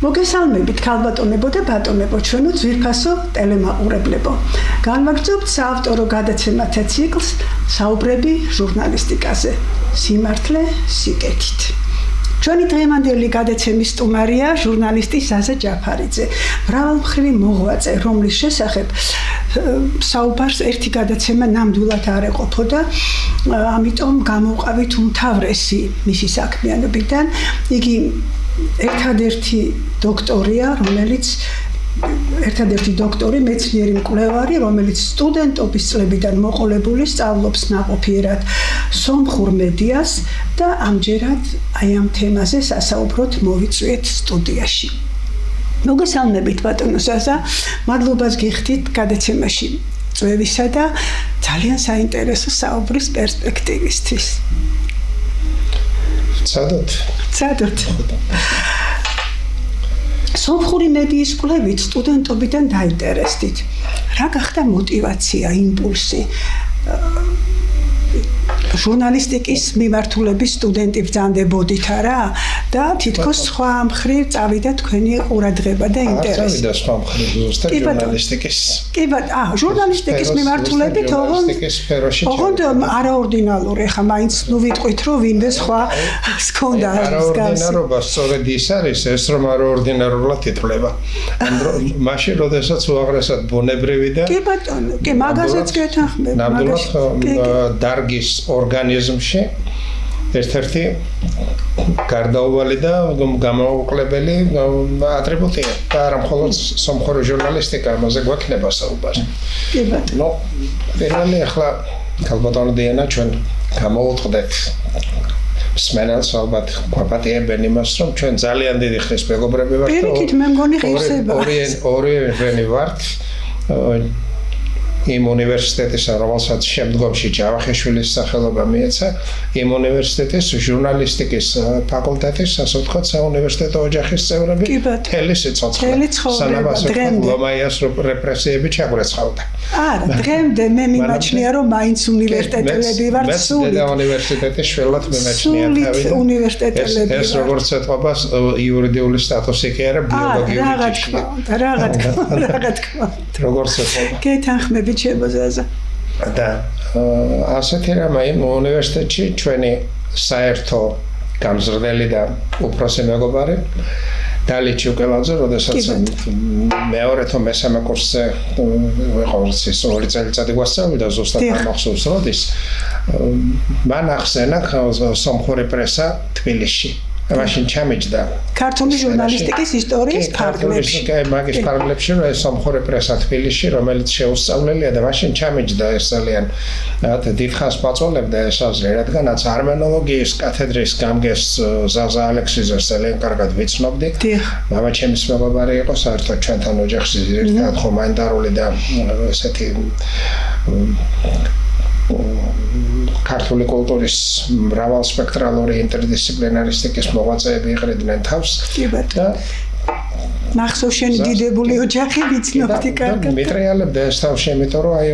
მოგესალმებით ქალბატონებო და ბატონებო, ჩვენო ძვირფასო ტელემაყურებლებო. განვაგრძობთ საავტორო გადაცემათა ციკლს საუბრები ჟურნალისტიკაზე. სიმართლე სიკეთით. ჩვენი დღევანდელი გადაცემის სტუმარია ჟურნალისტი ზაზა ჯაფარიძე, მრავალმხრივი მოღვაწე, რომლის შესახებ საუბარს ერთი გადაცემა ნამდვილად არ ეყოფოდა, ამიტომ გამოვყავით უმთავრესი მისი საქმიანობიდან. იგი ერთადერთი დოქტორია, ერთადერთი დოქტორი, მეცნიერი მკვლევარი, რომელიც სტუდენტობის წლებიდან მოყოლებული სწავლობს ნაყოფიერად სომხურ მედიას და ამჯერად აი ამ თემაზე სასაუბროდ მოვიწვიეთ სტუდიაში. მოგესალმებით ბატონო ზაზა, მადლობას გიხდით გადაცემაში წვევისა და ძალიან საინტერესო საუბრის პერსპექტივისთვის. Цадот. სომხური მედიის კვლევით სტუდენტობიდან დაინტერესდით. რა გახდა мотиваცია, იმპულსი? ჟურნალისტიკის მიმართულების სტუდენტი ბრძანდებოდით არა და თითქოს სხვა მხრივ წავიდა თქვენი ყურადღება და ინტერესი. წავიდა სხვა მხრივ ზუსტად ჟურნალისტიკის. კი ბატონო, ჟურნალისტიკის მიმართულებით ოღონდ არაორდინალური, ხა მაინც ნუ ვიტყვით რომ ვინმე სხვა სქონდა არაორდინარობა სწორედ ის არის, ეს რომ არაორდინარულად ითვლება. მაშინ როდესაც უაღრესად ბუნებრივი და კი ბატონო, კი მაგაზეც გეთანხმებ. ნამდვილად დარგის ორგანიზმში ერთ-ერთი გარდაუვალი და გამოუკლებელი ატრიბუტია და არა მხოლოდ სომხური ჟურნალისტიკა, ამაზე გვექნება საუბარი. კი ბატონო. პირველი ახლა ქალბატონო დიანა ჩვენ გამოვუწყდეთ მსმენელს ალბათ გვაპატიებენ იმას, რომ ჩვენ ძალიან დიდი ხნის მეგობრები ვართ. პირიქით მე მგონი ღირსება. ორივენი ვართ იმ უნივერსიტეტის, რომელსაც შემდგომში ჯავახიშვილის სახელობა მიეცა, იმ უნივერსიტეტის ჟურნალისტიკის ფაკულტეტის, ასე ვთქვათ, საუნივერსიტეტო ოჯახის წევრები მთელი სიცოცხლე. სანამ ასე ვთქვათ, ლომაიას რეპრესიები ჩაგვეცხავდა. არა, დღემდე მე მიმაჩნია, რომ მაინც უნივერსიტეტელები ვართ, სულით. და უნივერსიტეტის შველად მიმაჩნია თავი. უნივერსიტეტელები. ეს როგორც ეთყობას იურიდიული სტატუსი კი არა, ბიოლოგიური. რა თქმა. როგორც ეთყობა. გეთანხმები ჩემოზაზა. და ასეთი რამე იმ უნივერსიტეტში ჩვენი საერთო გამზრდელი და უფროსი მეგობარი დალი ჩუკელაძე, როდესაც მეორე თუ მესამე კურსზე ვიყავით, ის 2 წელიწადი გვასწავლიდა ზუსტად ამახსოვს, როდის მან ახსენა სომხური პრესა თბილისში. მაშინ ჩამიჯდა ქართული ჟურნალისტიკის ისტორიის ფარგლებში. მაგის ფარგლებში რომ ეს სომხური პრესა თბილისში, რომელიც შეუსწავლელია და მაშინ ჩამიჯდა ეს ძალიან დიდხანს მაწვავლებდა ეს აზრი, რადგანაც არმენოლოგიის კათედრის გამგეს ზაზა ალექსიძეს ძალიან კარგად ვიცნობდი. მამა ჩემის მეგობარი იყო, საერთოდ ჩვენთან ოჯახში ერთად ხომანდარული და ესეთი ქართული კულტურის მრავალსპექტრალური ინტერდისციპლინარისტიკის მოღვაწეები იყრიდნენ თავს და მახსოვს შენი დიდებული ოჯახი ვიცნობდი კარგად. მეტრიალებდა ეს თავს, იმიტომ რომ აი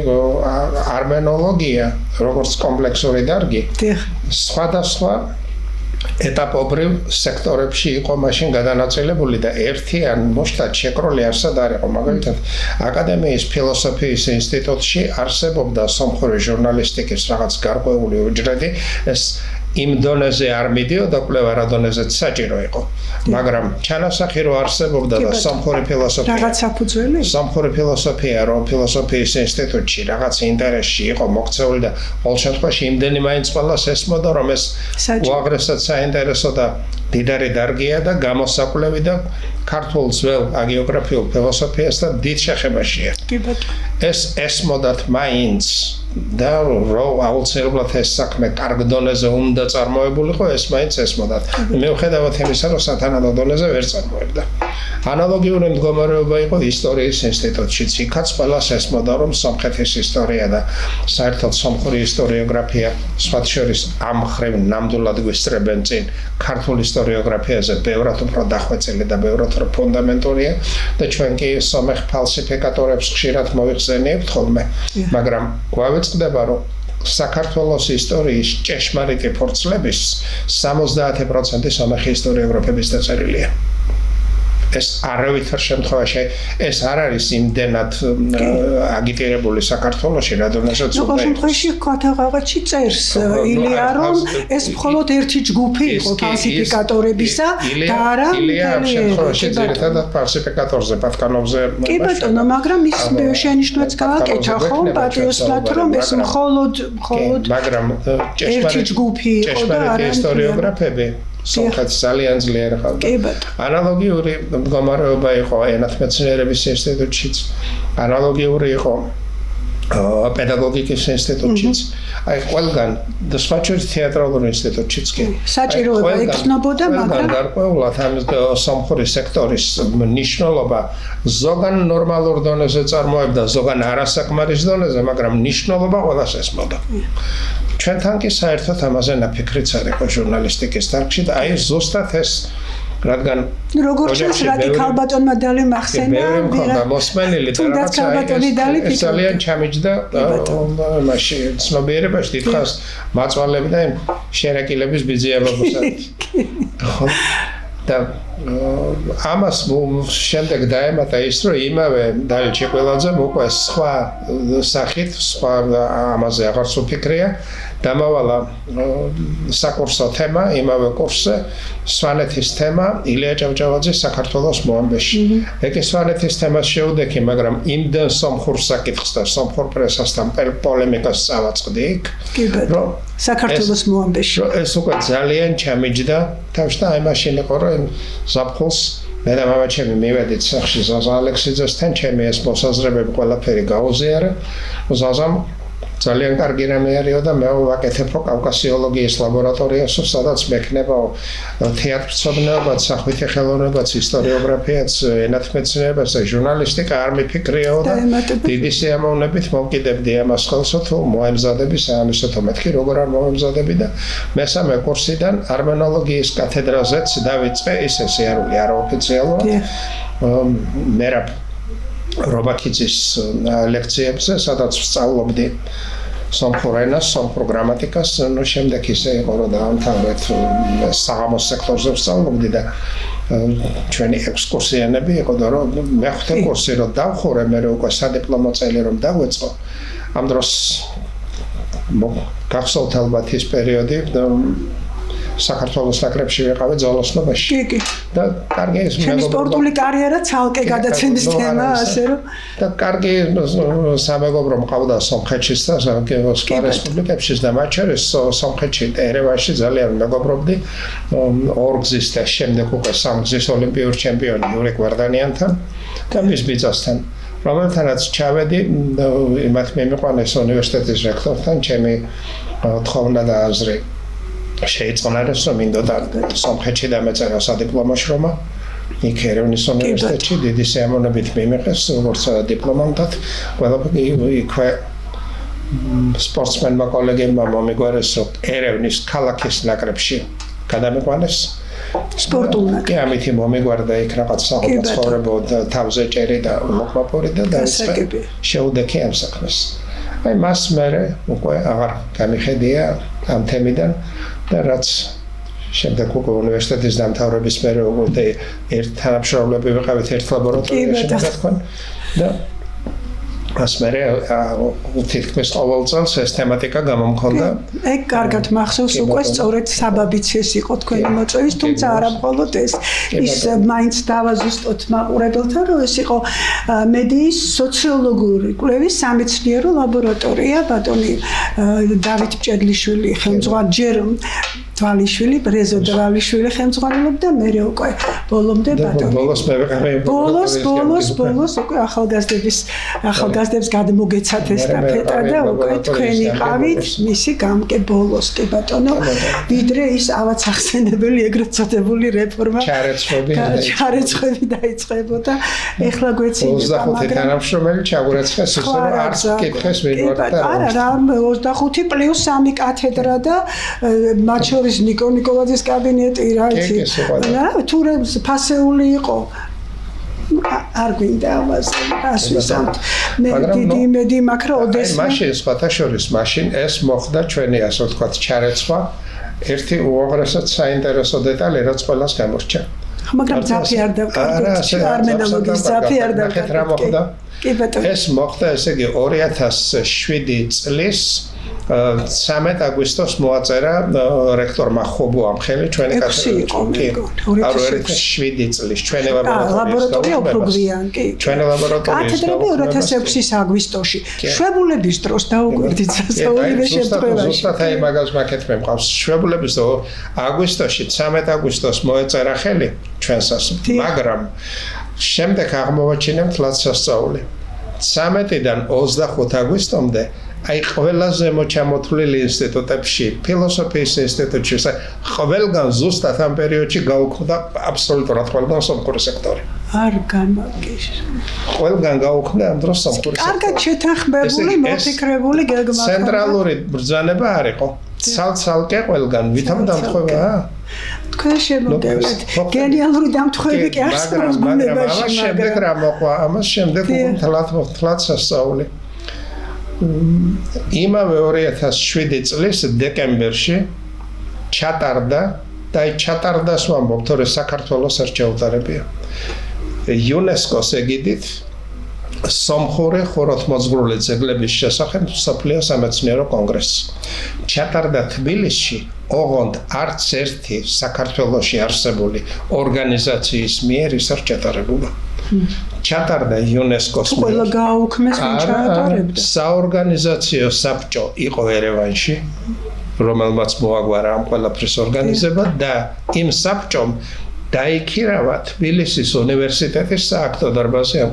არმენოლოგია როგორც კომპლექსური დარგი სხვადასხვა ეტაპობრივ სექტორებში იყო მაშინ გადანაწილებული და ერთი ან მოშტად შეკრული არსად არ იყო. მაგალითად, აკადემიის ფილოსოფიის ინსტიტუტში არსებობდა სომხური ჟურნალისტიკის რაღაც გარკვეული უჯრედი, ეს იმ დონეზე არ მიდიოდა კვლევა, რა დონეზეც საჭირო იყო. მაგრამ ჩანასახი რომ არსებობდა და სომხური ფილოსოფია რაღაც საფუძველი? სომხური ფილოსოფია, რომ ფილოსოფიის ინსტიტუტში რაღაც ინტერესში იყო მოქცეული და ყოველ შემთხვევაში იმდენი მაინც ყველას ესმოდა, რომ ეს უაღრესად საინტერესო და დიდარი დარგია და გამოსაკვლევი და ქართულ ძველ აგიოგრაფიულ ფილოსოფიასთან დიდ შეხებაშია. ეს ესმოდათ მაინც და რომ აუცილებლად ეს საქმე კარგ დონეზე უნდა წარმოებულიყო, ეს მაინც ესმოდათ. მიუხედავად იმისა, რომ სათანადო დონეზე ვერ წარმოებდა. ანალოგიური მდგომარეობა იყო ისტორიის ინსტიტუტშიც. იქაც ყველას ესმოდა, რომ სომხეთის ისტორია და საერთოდ სომხური ისტორიოგრაფია სხვათა შორის ამ მხრივ ნამდვილად გვისწრებენ წინ ქართულ ისტორიოგრაფიაზე ბევრად უფრო დახვეწილი და ბევრად უფრო ფუნდამენტურია და ჩვენ კი სომეხ ფალსიფიკატორებს ხშირად მოიხსენიებთ ხოლმე, მაგრამ გვავეწყდება, რომ საქართველოს ისტორიის ჭეშმარიტი ფორცლების 70% სომეხი ისტორიოგრაფების დაწერილია. ეს არავითარ შემთხვევაში ეს არ არის იმდენად აგიტირებული საქართველოში, რადგანაც უნდა შემთხვევაში ქათაღაღაჩი წერს ილია რომ ეს მხოლოდ ერთი ჯგუფი იყო ფალსიფიკატორებისა და არა მთელი შემთხვევაში ძირითადად ფალსიფიკატორზე ბატკანოვზე კი ბატონო მაგრამ ის შენიშვნაც გააკეთა ხო პატიოსლად რომ ეს მხოლოდ მაგრამ ერთი ჯგუფი იყო და არა ისტორიოგრაფები სომხეთს ძალიან ძლიერ ხალხი. ანალოგიური მდგომარეობა იყო ენათმეცნიერების ინსტიტუტშიც, ანალოგიური იყო παιδაგოგიკის ინსტიტუტშიც. აი ყველგან და სხვაჩვენს თეატრალურ ინსტიტუტშიც კი. საჭიროება ექნებოდა, მაგრამ გარკვეულად ამ სომხური სექტორის მნიშვნელობა ზოგან ნორმალურ დონეზე წარმოებდა, ზოგან არასაკმარის დონეზე, მაგრამ მნიშვნელობა ყველას ესმოდა. ჩვენთან კი საერთოდ ამაზე ნაფიქრიც არ იყო ჟურნალისტიკის დარგში და აი ზუსტად ეს რადგან როგორც რადიკალ ბატონმა დალი მახსენა ვერა მოსმენილი და რაღაცა ძალიან ჩამიჯდა მაშინ ცნობიერებაში დიდხანს მაწვალები და შერაკილების ბიზიებობასად და ამას შემდეგ დაემატა ის რომ იმავე დალი ჩეყველაძემ უკვე სხვა სახით სხვა ამაზე აღარც უფიქრია დამავალა საკურსო თემა იმავე კურსზე სვანეთის თემა ილია ჭავჭავაძის საქართველოს მოამბეში ეგ სვანეთის თემას შეუდექი მაგრამ იმდენ სომხურ საკითხს და სომხურ პრესასთან პოლემიკას წავაწყდი რომ საქართველოს მოამბეში ეს უკვე ძალიან ჩამიჯდა თავში და აი მაშინ იყო რომ ზაფხულს მე და მამა ჩემი მივედით სახში ზაზა ალექსიძესთან ჩემი ეს მოსაზრებები ყველაფერი გაუზიარა ზაზამ ძალიან კარგი რამე არისო და მე ვაკეთებ კავკასიოლოგიის ლაბორატორიას, სადაც მექნება თეატრმცოდნეობაც, სახვითი ხელოვნებაც, ისტორიოგრაფიაც, ენათმეცნიერებაც და ჟურნალისტიკა არ მიფიქრიაო და დიდი სიამოვნებით მოვკიდებდი ამას ხელსო თუ მოემზადები საანისოთო მეთქი როგორ არ მომემზადები და მესამე კურსიდან არმენოლოგიის კათედრაზეც დავიწყე ისე სიარული არაოფიციალურად მერაბ რობაქიძის ლექციებზე, სადაც ვსწავლობდი სომხურ ენას, სომხურ გრამატიკას, ნუ შემდეგ ისე იყო რომ დაამთავრეთ საღამოს სექტორზე ვსწავლობდი და ჩვენი ექსკურსიანები იყო და რომ მეხუთე კურსი რომ დავხურე, მე უკვე სადიპლომო წელი რომ დავეწყო. ამ დროს გახსოვთ ალბათ ის პერიოდი საქართველოს ნაკრებში ვიყავი ძალოსნობაში. კი. და კარგი ის მეგობრობა. სპორტული კარიერა ცალკე გადაცემის თემა, ასე რომ და კარგი სამეგობრო მყავდა სომხეთშიც და სხვა რესპუბლიკებშიც და მათ შორის სომხეთში ერევანში ძალიან მეგობრობდი. ორგზის და შემდეგ უკვე სამგზის ოლიმპიური ჩემპიონი იურე გვარდანიანთან და მის ბიძასთან. რომელთანაც ჩავედი, მათ მიმიყვანეს უნივერსიტეტის რექტორთან ჩემი თხოვნა და აზრი. შეიწყნარეს რომ მინდოდა სომხეთში დამეწერა სადიპლომო შრომა იქ ერევნის უნივერსიტეტში დიდი სიამოვნებით მიმიღეს როგორც დიპლომანტად ყველაფერი იქვე სპორტსმენმა კოლეგებმა მომიგვარეს რომ ერევნის ქალაქის ნაკრებში გადამიყვანეს სპორტულ ნაკრებში ამითი მომიგვარდა იქ რაღაც საუბრო თავზე ჭერი და მოკმაპური და დაიწყე შეუდექი ამ საქმეს აი მას მე უკვე აღარ გამიხედია ამ თემიდან და რაც შემდეგ უკვე უნივერსიტეტის დამთავრების მერე უკვე ერთ თანამშრომლები ვიყავით ერთ ლაბორატორიაში თქვენ და მას მერე თითქმის ყოველ წელს ეს თემატიკა გამომქონდა. ეგ კარგად მახსოვს უკვე სწორედ საბაბიც ეს იყო თქვენი მოწვევის, თუმცა არა მხოლოდ ეს. ის მაინც დავაზუსტოთ მაყურებელთან, რომ ეს იყო მედიის სოციოლოგიური კვლევის სამეცნიერო ლაბორატორია, ბატონი დავით მჭედლიშვილი ხელმძღვანელი ჯერ თვალიშვილი, ბრეზო თვალიშვილი ხელმძღვანელობდა, მე უკვე ბოლომდე ბატონი. ბოლოს მე ვიყავი. ბოლოს უკვე ახალგაზრდებს გადმოგეცათ ესტაფეტა და უკვე თქვენი ყავით მისი გამკე ბოლოს კი ბატონო. ვიდრე ის ავაც ახსენებელი ეგრეთ წოდებული რეფორმა ჩარეცხვები დაიწყებოდა. ეხლა გვეცინება 25 თანამშრომელი ჩაგურაცხეს ისე რომ არც კითხეს ვინმე. არა 25 პლუს 3 კათედრა და მათ შორის ნიკო ნიკოლაძის კაბინეტი რა იცი. თუ ფასეული იყო არ გვინდა ამაზე ასვისამთ მე დიდი იმედი მაქვს რომ ოდესმე მაშინ სხვათა შორის მაშინ ეს მოხდა ჩვენი ასე ვთქვათ ჩარეცვა ერთი უაღრესად საინტერესო დეტალი რაც ყველას გამორჩა მაგრამ ძაფი არ დავკარგოთ. ტერმინოლოგიის ძაფი არ დავკარგოთ. კი ბატონო. ეს მოხდა ესე იგი 2007 წლის 13 აგვისტოს მოაწერა რექტორმა ხობუამ ხელი ჩვენი კათედრალში. 2007 წლის ჩვენი ლაბორატორია უფრო გვიან, კი. ჩვენი ლაბორატორია კათედრები 2006-ის აგვისტოში. შვებულების დროს დაუკვირდით სასწავლებელი შემთხვევაში. ზუსტად აი მაგას მაკეთებ მყავს. შვებულების დროს აგვისტოში 13 აგვისტოს მოეწერა ხელი ჩვენსას, მაგრამ შემდეგ აღმოვაჩინებთ ლაცასწაული. 13-დან 25 აგვისტომდე აი ყველაზე მოჩამოთვლილი ინსტიტუტებში, ფილოსოფიის ინსტიტუტში, ყველგან ზუსტად ამ პერიოდში გაუქმდა აბსოლუტურად ყველგან სომხური სექტორი. არ გამაგიშ. ყველგან გაუქმდა ამ დროს სომხური სექტორი. კარგად შეთანხმებული, მოფიქრებული გეგმა. ცენტრალური ბრძანება არ იყო. ცალ-ცალკე ყველგან ვითომ დამთხოვაა? თქვენ შემოგევლეთ. გენიალური დამთხოვები კი არსებობს ბუნებაში, მაგრამ შემდეგ რა მოყვა? ამას შემდეგ თლად სასწაული. იმავე 2007 წლის დეკემბერში ჩატარდა და ჩატარდას ვამბობ, თორე საქართველოს არ შეუტარებია. იუნესკოს ეგიდით სომხური ხუროთმოძღვრული ძეგლების შესახებ მსოფლიო სამეცნიერო კონგრესი. ჩატარდა თბილისში, ოღონდ არც ერთი საქართველოში არსებული ორგანიზაციის მიერ ის არ ჩატარებულა. ჩატარდა იუნესკოს მიერ. ყველა გააუქმეს ვინ ჩაატარებდა. საორგანიზაციო საბჭო იყო ერევანში, რომელმაც მოაგვარა ამ ყველაფრის ორგანიზება და იმ საბჭომ დაიქირავა თბილისის უნივერსიტეტის სააქტო დარბაზი ამ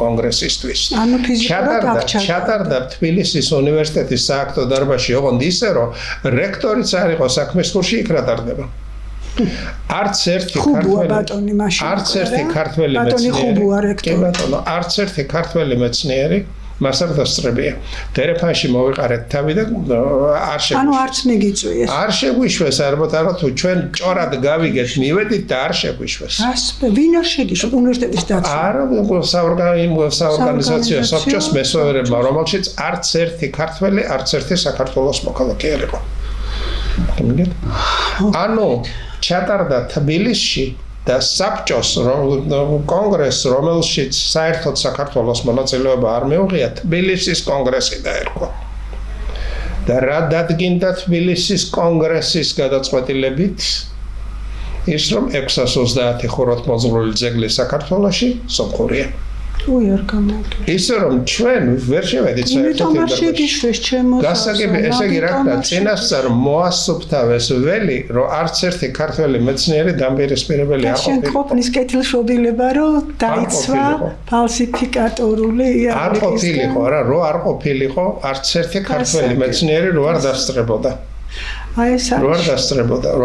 კონგრესისთვის. ანუ ფიზიკურად ჩატარდა თბილისის უნივერსიტეტის სააქტო დარბაზში, ოღონდ ისე რომ რექტორიც არ იყო საქმის კურსში იქ რა ტარდება. არც ერთი ქართველი მეცნიერი მას არ დასწრებია. დერეფანში მოვიყარეთ თავი და არ შეგვიშვეს. ანუ არც მიგიწვიეს. არ შეგვიშვეს, ალბათ არა თუ ჩვენ ჭორად გავიგეთ, მივედით და არ შეგვიშვეს. ვინ არ შეგიშვეს უნივერსიტეტის დაცვა? არა, საორგანიზაციო საბჭოს მესვერებმა, რომელშიც არც ერთი ქართველი, არც ერთი საქართველოს მოქალაქე არ იყო. ანუ ჩატარდა თბილისში და საბჭოს კონგრესს, რომელშიც საერთოდ საქართველოს მონაწილეობა არ მიუღია, თბილისის კონგრესი დაერქვა. და რა დადგინდა თბილისის კონგრესის გადაწყვეტილებით? ის რომ 630 ხუროთმოძღვრული ძეგლი საქართველოში სომხურია. არ გამოგია. ისე რომ ჩვენ ვერ შევედით საერთოდ გასაგები, ესე იგი რა ქნა, წინასწარ მოასუფთავეს ველი, რომ არც ერთი ქართველი მეცნიერი დამპირისპირებელი არ ყოფილა. შენყოფნის კეთილშობილება, რომ დაიცვა ფალსიფიკატორული არ ყოფილიყო, არა, რო არ ყოფილიყო, არც ერთი ქართველი მეცნიერი რო არ დასწრებოდა. აი ეს რო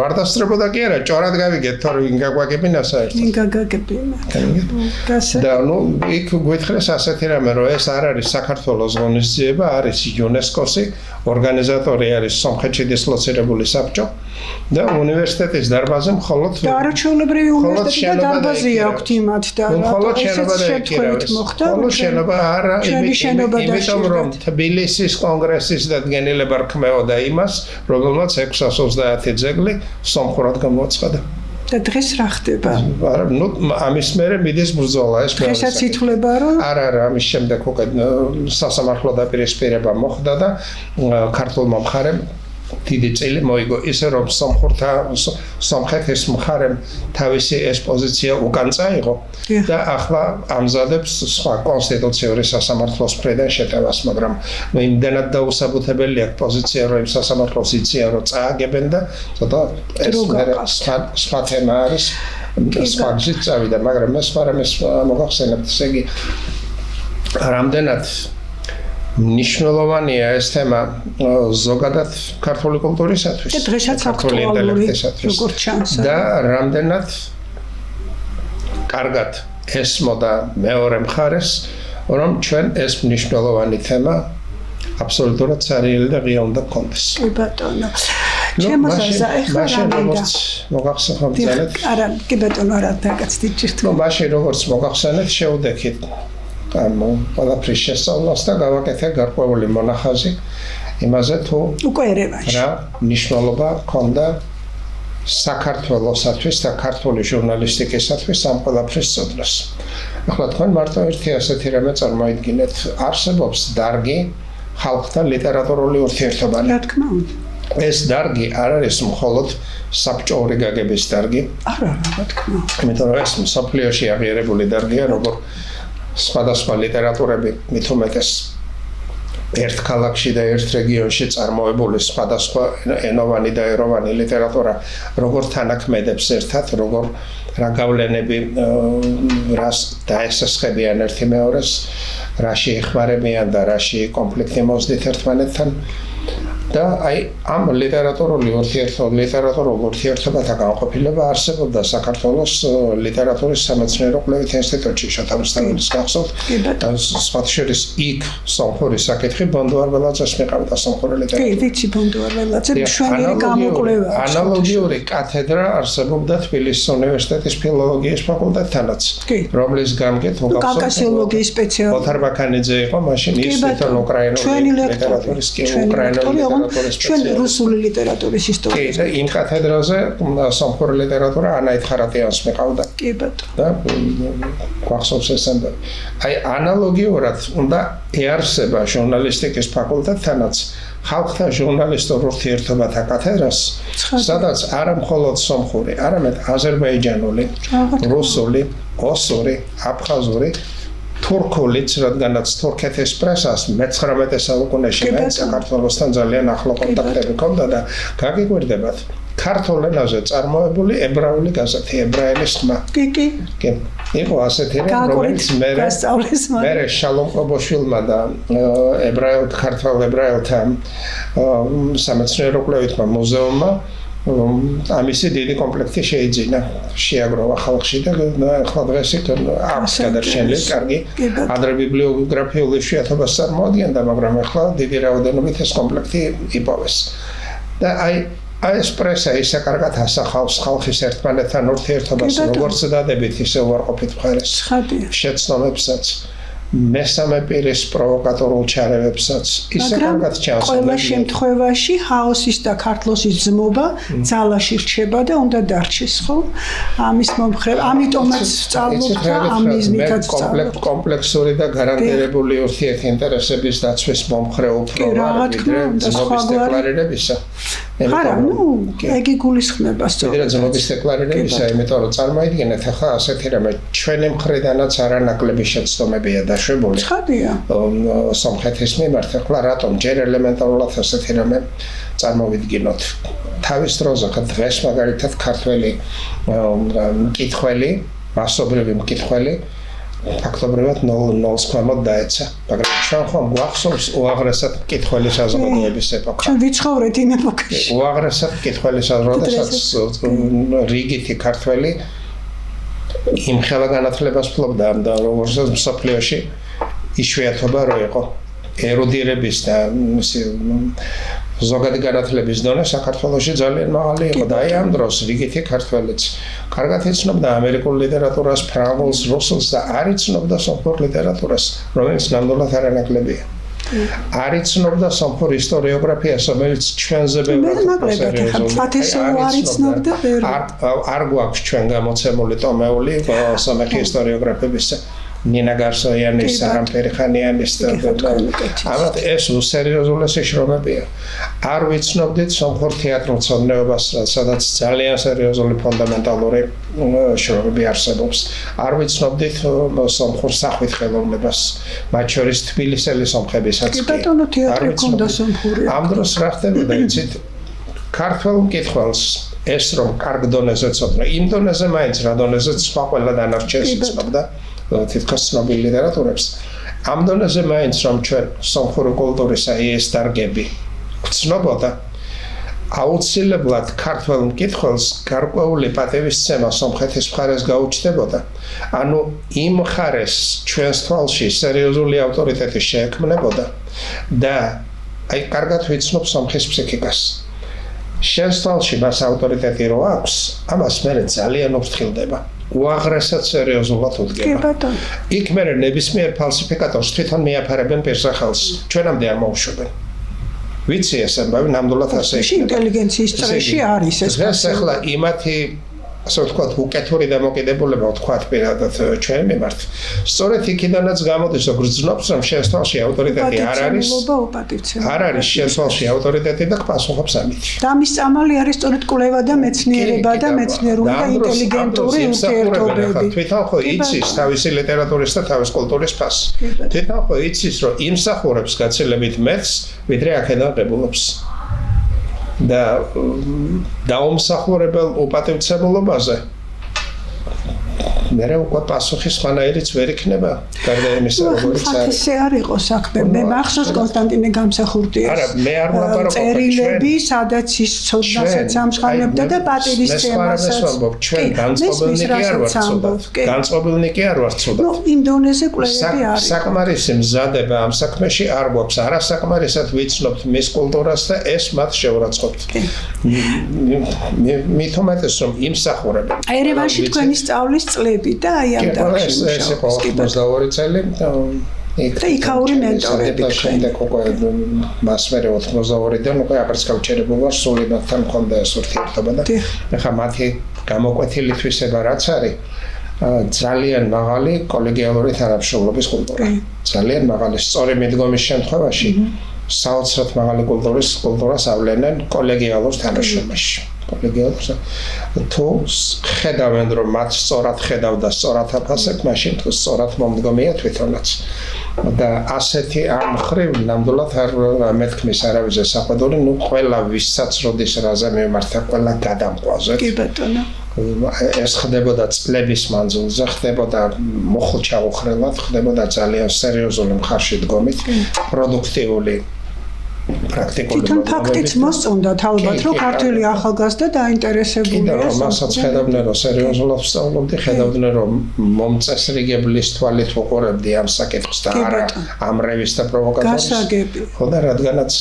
არ დასწრებოდა კი არა, ჭორად გავიგეთ, თორე ვინ გაგვაგებინა საერთოდ. ვინ გაგაგებინა. და ნუ იქ გვითხრეს ასეთი რამე, რომ ეს არ არის საქართველოს ღონისძიება, არის იუნესკოსი, ორგანიზატორი არის სომხეთში დისლოცირებული საბჭო და უნივერსიტეტის დარბაზი მხოლოდ არაჩვეულებრივი უნივერსიტეტი და დარბაზი აქვთ იმათ და მხოლოდ შენობა დაიქირავეს. მხოლოდ შენობა არა, იმიტომ რომ თბილისის კონგრესის დადგენილება რქმეოდა იმას, რომელმაც 630 ძეგლი სომხურად გამოაცხადა. და დღეს რა ხდება? არა, ნუ ამის მერე მიდის ბრძოლა ეს. დღესაც ითვლება რომ არა, ამის შემდეგ უკვე სასამართლო დაპირისპირება მოხდა და ქართულმა მხარემ დიდი წილი მოიგო, ისე რომ სომხეთის მხარემ თავისი ეს პოზიცია უკან წაიღო და ახლა ამზადებს სხვა კონსტიტუციური სასამართლოს მხრიდან შეტევას, მაგრამ იმდენად დაუსაბუთებელი აქვს პოზიცია, რომ იმ სასამართლოს იციან, რომ წააგებენ და ცოტა ეს სხვა თემა არის, სხვა გზით წავიდა, მაგრამ მე სხვა რამეს მოგახსენებთ, ესე იგი რამდენად მნიშვნელოვანია ეს თემა ზოგადად ქართული კულტურისათვის და დღესაც აქტუალური როგორც ჩანს და რამდენად კარგად ესმოდა მეორე მხარეს რომ ჩვენ ეს მნიშვნელოვანი თემა აბსოლუტურად სერიოზული და ღია უნდა გქონდეს. კი ბატონო. ჩემოსაზა ეხლა რამდენად მოგახსენებთ? არა, კი ბატონო, არა დაგაცდით ჭირთ. მაშინ როგორც მოგახსენეთ, შევდექით ყველაფრის შესწავლას და გავაკეთე გარკვეული მონახაზი იმაზე თუ უკვე ერევანში რა მნიშვნელობა ჰქონდა საქართველოსათვის და ქართული ჟურნალისტიკისათვის ამ ყველაფრის წოდნას. ახლა თქვენ მარტო ერთი ასეთი რამე წარმოიდგინეთ, არსებობს დარგი ხალხთა ლიტერატურული ურთიერთობანი. რა თქმა უნდა. ეს დარგი არ არის მხოლოდ საბჭოური გაგების დარგი. არა, რა თქმა უნდა. იმიტომ რომ ეს მსოფლიოში აღიარებული დარგია, როგორ სხვადასხვა ლიტერატურები მით უმეტეს ერთ ქალაქში და ერთ რეგიონში წარმოებული სხვადასხვა ენოვანი და ეროვანი ლიტერატურა როგორ თანაქმედებს ერთად, როგორ რა გავლენები რას დაესახებიან ერთი მეორეს, რაში ეხმარებიან და რაში კონფლიქტი მოსდით ერთმანეთთან. და აი ამ ლიტერატურულ ურთიერთობათა განყოფილება არსებობდა საქართველოს ლიტერატურის სამეცნიერო კვლევით ინსტიტუტში შოთამისთავის გახსოვთ და სხვათა შორის იქ სომხური საკითხი ბონდო არველაძეს მიყავდა სომხური ლიტერატურა. კი, ვიცი ბონდო არველაძე მშვენიერი გამოკვლევა. ანალოგიური კათედრა არსებობდა თბილისის უნივერსიტეტის ფილოლოგიის ფაკულტეტთანაც, რომლის გამგე თუ გახსოვთ კავკასიოლოგიის სპეციალისტი ოთარ ბაქანიძე იყო მაშინ ის თვითონ უკრაინული ლიტერატურის უკრაინული ჩვენ რუსული ლიტერატურის ისტორია. კი, იმ კათედრაზე სომხური ლიტერატურა ანაით ხარატიანს მიყავდა. კი ბატონო. და გვახსოვს ეს ამბავი. აი ანალოგიურად უნდა ეარსება ჟურნალისტიკის ფაკულტეტთანაც ხალხთა ჟურნალისტურ ურთიერთობათა კათედრას, სადაც არა მხოლოდ სომხური, არამედ აზერბაიჯანული, რუსული, ოსური, აფხაზური თურქულიც, რადგანაც თურქეთის პრესას მე-19 საუკუნეში საქართველოსთან ძალიან ახლო კონტაქტები ჰქონდა და გაგიკვირდებათ ქართულ ენაზე წარმოებული ებრაული გაზეთი ებრაელის ხმა. კი. იყო ასეთი რამ, რომელიც მე შალომ ყობოშვილმა და ქართულ ებრაელთა სამეცნიერო კვლევითმა მუზეუმმა ამისი დიდი კომპლექტი შეიძინა, შეაგროვა ხალხში და ახლა დღეს აქვს გადარჩენილი კარგი ადრე ბიბლიოგრაფიული იშვიათობას წარმოადგენდა, მაგრამ ახლა დიდი რაოდენობით ეს კომპლექტი იპოვეს. და აი ეს პრესა ისე კარგად ასახავს ხალხის ერთმანეთთან ურთიერთობას, როგორც დადებით, ისე უარყოფით მხარეს შეცნობებსაც. მესამე პირის პროვოკატორულ ჩარევებსაც ისე კარგად ჩანს. ყველა შემთხვევაში ჰაოსის და ქართლოსის ძმობა ძალაში რჩება და უნდა დარჩეს, ხო? ამის მომხრე, ამიტომაც სწავლობთ და ამ მიზნითაც სწავლობთ. კომპლექსური და გარანტირებული ურთიერთინტერესების დაცვის მომხრე უფრო ვიდრე ძმობის დეკლარირებისა. არა, ეგ იგულისხმება სწორედ. ვიდრე ძმობის დეკლარირებისა, იმიტომ რომ წარმოიდგინეთ ახლა ასეთი რამე ჩვენი მხრიდანაც არანაკლები შეცდომებია დაშვებული. ცხადია. სომხეთის მიმართ ახლა რატომ ჯერ ელემენტარულად ასეთი რამე წარმოვიდგინოთ. თავის დროზე დღეს მაგალითად ქართველი მკითხველი, მასობრივი მკითხველი ფაქტობრივად 0-0-ს ქვემოთ დაეცა. მაგრამ ჩვენ ხომ გვახსოვს უაღრესად მკითხველის საზოგადოების ეპოქა. ჩვენ ვიცხოვრეთ იმ ეპოქაში. უაღრესად მკითხველის როდესაც რიგითი ქართველი იმხელა განათლებას ფლობდა და როგორც მსოფლიოში იშვიათობა რო იყო ერუდირების და ზოგადი განათლების დონე საქართველოში ძალიან მაღალი იყო და აი ამ დროს რიგითი ქართველიც კარგად იცნობდა ამერიკულ ლიტერატურას, ფრანგულს, რუსულს და არ იცნობდა სომხურ ლიტერატურას, რომელიც ნამდვილად არანაკლებია. არ იცნობდა სომხურ ისტორიოგრაფიას, რომელიც ჩვენზე ბევრად არ გვაქვს ჩვენ გამოცემული ტომეული სომეხი ისტორიოგრაფებისა. ნინა გარსოიანის, სარამ ფერიხანიანის და ამათ ეს უსერიოზულესი შრომებია. არ ვიცნობდით სომხურ თეატრმცოდნეობას, სადაც ძალიან სერიოზული ფუნდამენტალური შრომები არსებობს. არ ვიცნობდით სომხურ სახვით ხელოვნებას, მათ შორის თბილისელი სომხებისაც კი. ბატონო თეატრი ქონდა სომხური. ამ დროს რა ხდებოდა, იცით? ქართველ მკითხველს ეს რომ კარგ დონეზე ცოდნა, იმ დონეზე მაინც რა დონეზეც სხვა ყველა დანარჩენს იცნობდა. თითქოს ცნობილ ლიტერატურებს. ამ დონეზე მაინც რომ ჩვენ სომხური კულტურისა ეს დარგები გრძნობოდა, აუცილებლად ქართველ მკითხველს გარკვეული პატივისცემა სომხეთის მხარეს გაუჩნდებოდა. ანუ იმ მხარეს ჩვენს თვალში სერიოზული ავტორიტეტი შეექმნებოდა და აი კარგად ვიცნობ სომხის ფსიქიკას. შენს თვალში მას ავტორიტეტი რო აქვს, ამას მე ძალიან უფრთხილდება. უაღრესად სერიოზულად უდგება. იქ მერე ნებისმიერ ფალსიფიკატორს თვითონ მიაფარებენ პირსახელს. ჩვენამდე არ მოუშვებენ. ვიცი ეს ამბავი ნამდვილად ასე იქნება. ინტელიგენციის წრეში არის ეს. დღეს ახლა იმათი ასე ვთქვათ, უკეთური დამოკიდებულება ვთქვათ პირადად ჩვენ მიმართ. სწორედ იქიდანაც გამოდის, რომ გრძნობს, რომ შენ თვალში ავტორიტეტი არ არის. არ არის შენ თვალში ავტორიტეტი და პასუხობს ამით. და ამის წამალი არის სწორედ კვლევა და მეცნიერება და მეცნიერული და ინტელიგენტური ურთიერთობები. თვითონ ხო იცის თავისი ლიტერატურის და თავის კულტურის ფასს. თვითონ ხო იცის, რომ იმსახურებს გაცილებით მეც, ვიდრე აქედან ღებულობს. და დაუმსახურებელ უპატივცემულობაზე მერე უკვე პასუხი სხვანაირიც ვერ იქნება გარდა იმისა როგორც არის არ იყო საქმე მე მახსოვს კონსტანტინე გამსახურდიას არა მე არ ვლაპარაკობ წერილები სადაც ის ცოდნასაც ამშხალებდა და პატივის თემასაც ჩვენ განწყობილნი კი არ ვართ ცუდად ნუ იმ დონეზე კვლევები არის საკმარისი მზადება ამ საქმეში არ გვაქვს არასაკმარისად ვიცნობთ მის კულტურას და ეს მათ შეურაცხყოფთ მით უმეტეს რომ იმსახურებენ ერევანში თქვენი სწავლის წლები და აი ამ დარგში ეს იყო 82 წელი და იქაური მენტორები შემდეგ უკვე მას მერე 82-დან უკვე აღარც გავჩერებულა სული მათთან მქონდა ეს ურთიერთობა და ეხლა მათი გამოკვეთილი თვისება რაც არის ძალიან მაღალი კოლეგიალური თანამშრომლობის კულტურა ძალიან მაღალი სწორი მიდგომის შემთხვევაში საოცრად მაღალი კულტურას ავლენენ კოლეგიალურ თანამშრომლობაში თუ ხედავენ რომ მათ სწორად ხედავდა სწორად აფასებ მაშინ თუ სწორად მომდგომია თვითონაც და ასეთი ამ ხრივ ნამდვილად არ მეთქმის არავის საყვედური ნუ ყველა ვისაც როდის რაზე მიმართა ყველა გადამყვაზე კი ბატონო ეს ხდებოდა წლების მანძილზე ხდებოდა მოხლჩაუხრელად ხდებოდა ძალიან სერიოზული მხარში დგომით პროდუქტიული პრაქტიკული თვითონ ფაქტიც მოსწონდათ ალბათ რომ ქართული ახალგაზრდა დაინტერესებულია მასაც ხედავდნენ რომ სერიოზულად ვსწავლობდი ხედავდნენ რომ მომწესრიგებლის თვალით ვუყურებდი ამ საკითხს და არა ამრევის და პროვოკატორის გასაგები ხო და რადგანაც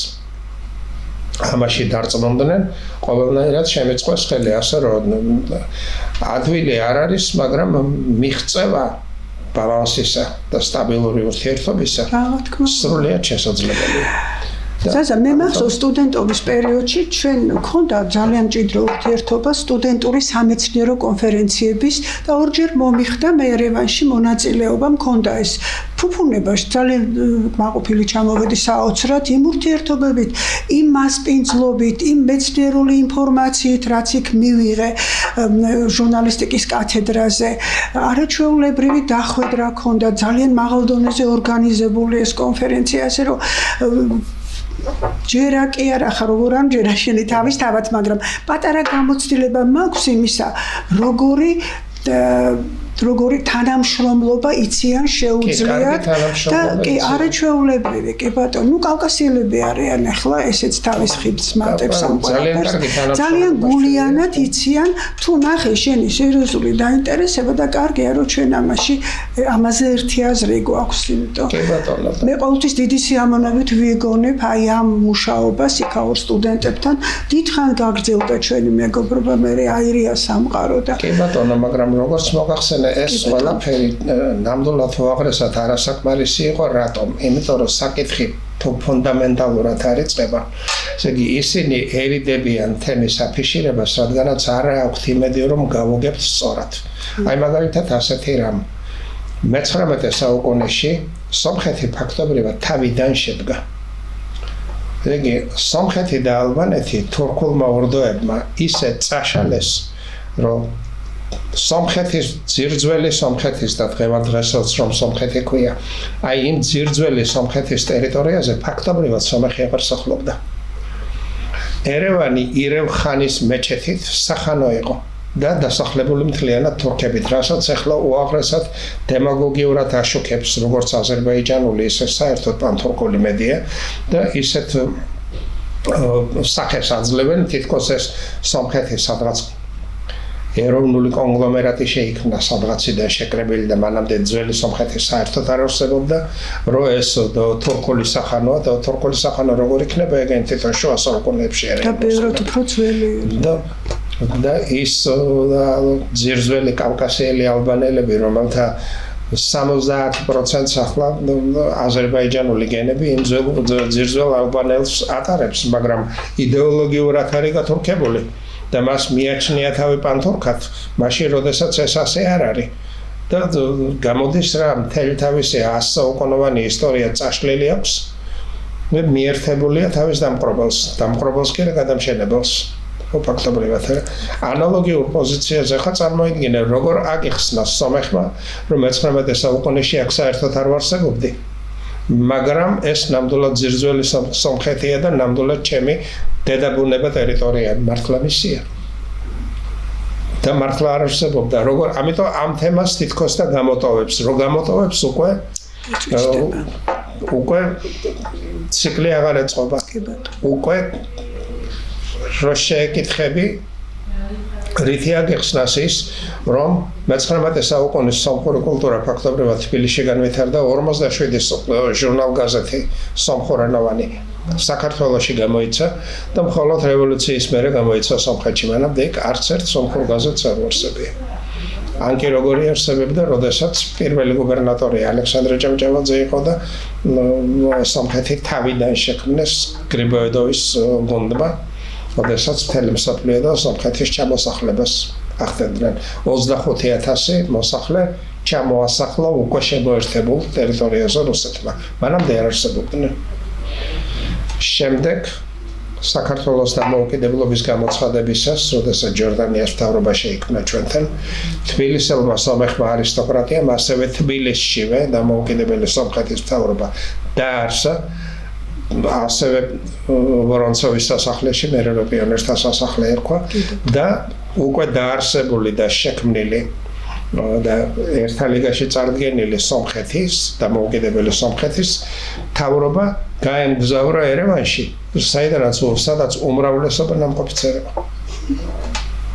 ამაში დარწმუნდნენ ყოველნაირად შემეწყვეს ხელი ასე რომ ადვილი არ არის მაგრამ მიღწევა ბალანსისა და სტაბილური ურთიერთობისა სრულიად შესაძლებელია ზაზა მე მახსოვს სტუდენტობის პერიოდში ჩვენ გქონდა ძალიან მჭიდრო ურთიერთობა სტუდენტური სამეცნიერო კონფერენციების და ორჯერ მომიხდა მე ერევანში მონაწილეობა მქონდა ეს ფუფუნებაში ძალიან მაყოფილი ჩამოვედი საოცრად იმ ურთიერთობებით იმ მასპინძლობით იმ მეცნიერული ინფორმაციით რაც იქ მივიღე ჟურნალისტიკის კათედრაზე არაჩვეულებრივი დახვედრა ჰქონდა ძალიან მაღალ დონეზე ორგანიზებული ეს კონფერენცია ასე რომ ჯერა კი არა ხარ როგორ ამჯერა შენი თავის თავად მაგრამ პატარა გამოცდილება მაქვს იმისა როგორი თანამშრომლობა იციან შეუძლიათ და კი არაჩვეულებრივი კი ბატონო ნუ კავკასიელები არიან ახლა ესეც თავის ხიბს მატებს ამ ყველაფერს ძალიან გულიანად იციან თუ ნახე შენი სერიოზული დაინტერესება და კარგია რომ ჩვენ ამაზე ერთი აზრი გვაქვს იმიტომ კი ბატონო მე ყოველთვის დიდი სიამოვნებით ვიგონებ აი ამ მუშაობას იქაურ სტუდენტებთან დიდხან გაგრძელდა ჩვენი მეგობრობა მე აირია სამყარო და კი ბატონო მაგრამ როგორც მოგახსენე ეს ყველაფერი ნამდვილად უაღრესად არასაკმარისი იყო რატომ? იმიტომ რომ საკითხი თუ ფუნდამენტალურად არ იწყება, ესე იგი ისინი ერიდებიან თემის აფიშირებას, რადგანაც არ აქვთ იმედი რომ გავუგებთ სწორად. აი მაგალითად ასეთი რამ. მე-19 საუკუნეში სომხეთი ფაქტობრივად თავიდან შედგა. ესე იგი სომხეთი და ალბანეთი თურქულმა ორდოებმა ისე წაშალეს, რომ სომხეთის ძირძველი სომხეთის და დღევანდღესაც რომ სომხეთი ქვია აი იმ ძირძველი სომხეთის ტერიტორიაზე ფაქტობრივად სომხი აღარ სახლობდა ერევანი ირევ-ხანის მეჩეთით სახანო იყო და დასახლებული მთლიანად თურქებით რასაც ახლა უაღრესად დემაგოგიურად აშუქებს როგორც აზერბაიჯანული ისე საერთოდ პანთურქული მედია და ისეთ სახეს აძლევენ თითქოს ეს სომხეთის სადღაც ეროვნული კონგლომერატი შეიქმნა სადღაციდან შეკრებილი და მანამდე ძველი სომხეთის საერთოდ არ არსებობდა რომ ეს თურქული სახანოა და თურქული სახანო როგორ იქნება ეგენ თვითონ შუა საუკუნეებში და ბევრად უფრო ძველი და ის ძირძველი კავკასიელი ალბანელები რომელთა 70% ახლა აზერბაიჯანული გენები იმ ძირძველ ალბანელს ატარებს, მაგრამ იდეოლოგიურად არის გათურქებული და მას მიაჩნია თავი პანთურქად, მაშინ როდესაც ეს ასე არ არის. და გამოდის რა მთელი თავისი 100 საუკუნოვანი ისტორია წაშლილი აქვს. მიერთებულია თავის დამპყრობელს კი რა გადამშენებელს. ფაქტობრივად ანალოგიურ პოზიციაზე ხა წარმოიდგინე როგორ აკიხსნა სომეხმა რომ 19 საუკუნეში აქ საერთოდ არ ვარსებობდი მაგრამ ეს ნამდვილად ძირძველი სომხეთია და ნამდვილად ჩემი დედაბუნება ტერიტორია მართლა მისია და მართლა არ არსებობდა როგორ ამიტომ ამ თემას თითქოს და გამოტოვებს რო გამოტოვებს უკვე ციკლი აღარ ეწყობა უკვე რო შეეკითხები რითი აგიხსნას ის რომ 19 საუკუნის სომხური კულტურა ფაქტობრივად თბილისში განვითარდა 57 ჟურნალ-გაზეთი სომხურენოვანი საქართველოში გამოიცა და მხოლოდ რევოლუციის მერე გამოიცა სომხეთში მანამდე იქ არც ერთ სომხურ გაზეთს არ უარსებია ანკი როგორი არსებობდა როდესაც პირველი გუბერნატორი ალექსანდრე ჭავჭავაძე იყო და სომხეთი თავიდან შექმნეს გრიბოედოვის გუნდმა როდესაც მთელი მსოფლიო და სომხეთის ჩამოსახლებას ახდენდნენ 25,000 მოსახლე ჩამოასახლა უკვე შემოერთებულ ტერიტორიაზე რუსეთმა მანამდე არ არსებობდნენ შემდეგ საქართველოს დამოუკიდებლობის გამოცხადებისას როდესაც ჯორდანიას მთავრობა შეიქმნა ჩვენთან თბილისელმა სომეხმა არისტოკრატიამ ასევე თბილისშივე დამოუკიდებელი სომხეთის მთავრობა დაარსა ასევე ვორონცოვის სასახლეში მერე პიონერთა სასახლე ერქვა და უკვე დაარსებული და შექმნილი და ერთა ლიგაში წარდგენილი სომხეთის დამოუკიდებელი სომხეთის მთავრობა გაემგზავრა ერევანში სადაც უმრავლესობა ნამყოფი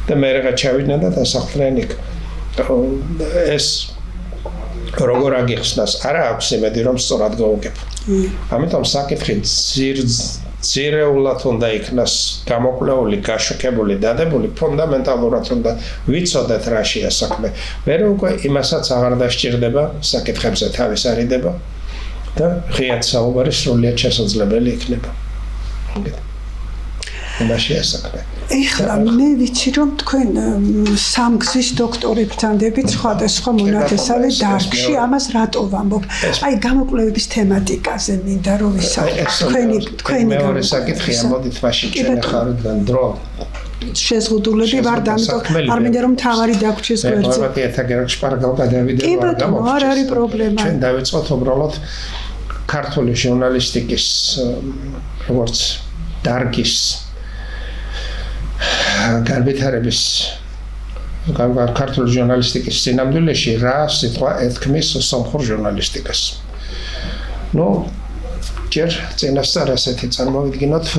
და მერე ჩავიდნენ და დასახლდნენ იქ ეს როგორ აგიხსნას არა აქვს იმედი რომ სწორად გავუგებ ამიტომ საკითხი ძირეულად უნდა იქნას გამოკვლეული, გაშუქებული, დადებული, ფუნდამენტალურად უნდა ვიცოდეთ რაშია საქმე. მე უკვე იმასაც აღარ დასჭირდება საკითხებზე თავის არიდება და ღიად საუბარი სრულიად შესაძლებელი იქნება. იმაშია საქმე. ეხლა მე ვიცი რომ თქვენ სამგზის დოქტორი ბრძანდებით სხვადასხვა მონათესავე დარგში ამას რატო ვამბობ? აი გამოკვლევების თემატიკაზე მინდა რომ ვისაუბროთ. თქვენი მეორე საკითხია, მოდით მაშინ ჩვენ ახლა დრო შეზღუდულები ვარ და არ მინდა რომ თავარი დაგვრჩეს გვერდზე. მე ერთ აგერაკ შპარგალ გადავიდე რომ არ არის პრობლემა. ჩვენ დავიწყოთ უბრალოდ ქართული ჟურნალისტიკის როგორც დარგის განვითარების ქართული ჟურნალისტიკის სინამდვილეში რა სიტყვა ეთქმის სომხურ ჟურნალისტიკას. ნუ ჯერ წინასწარ ასეთი წარმოვიდგინოთ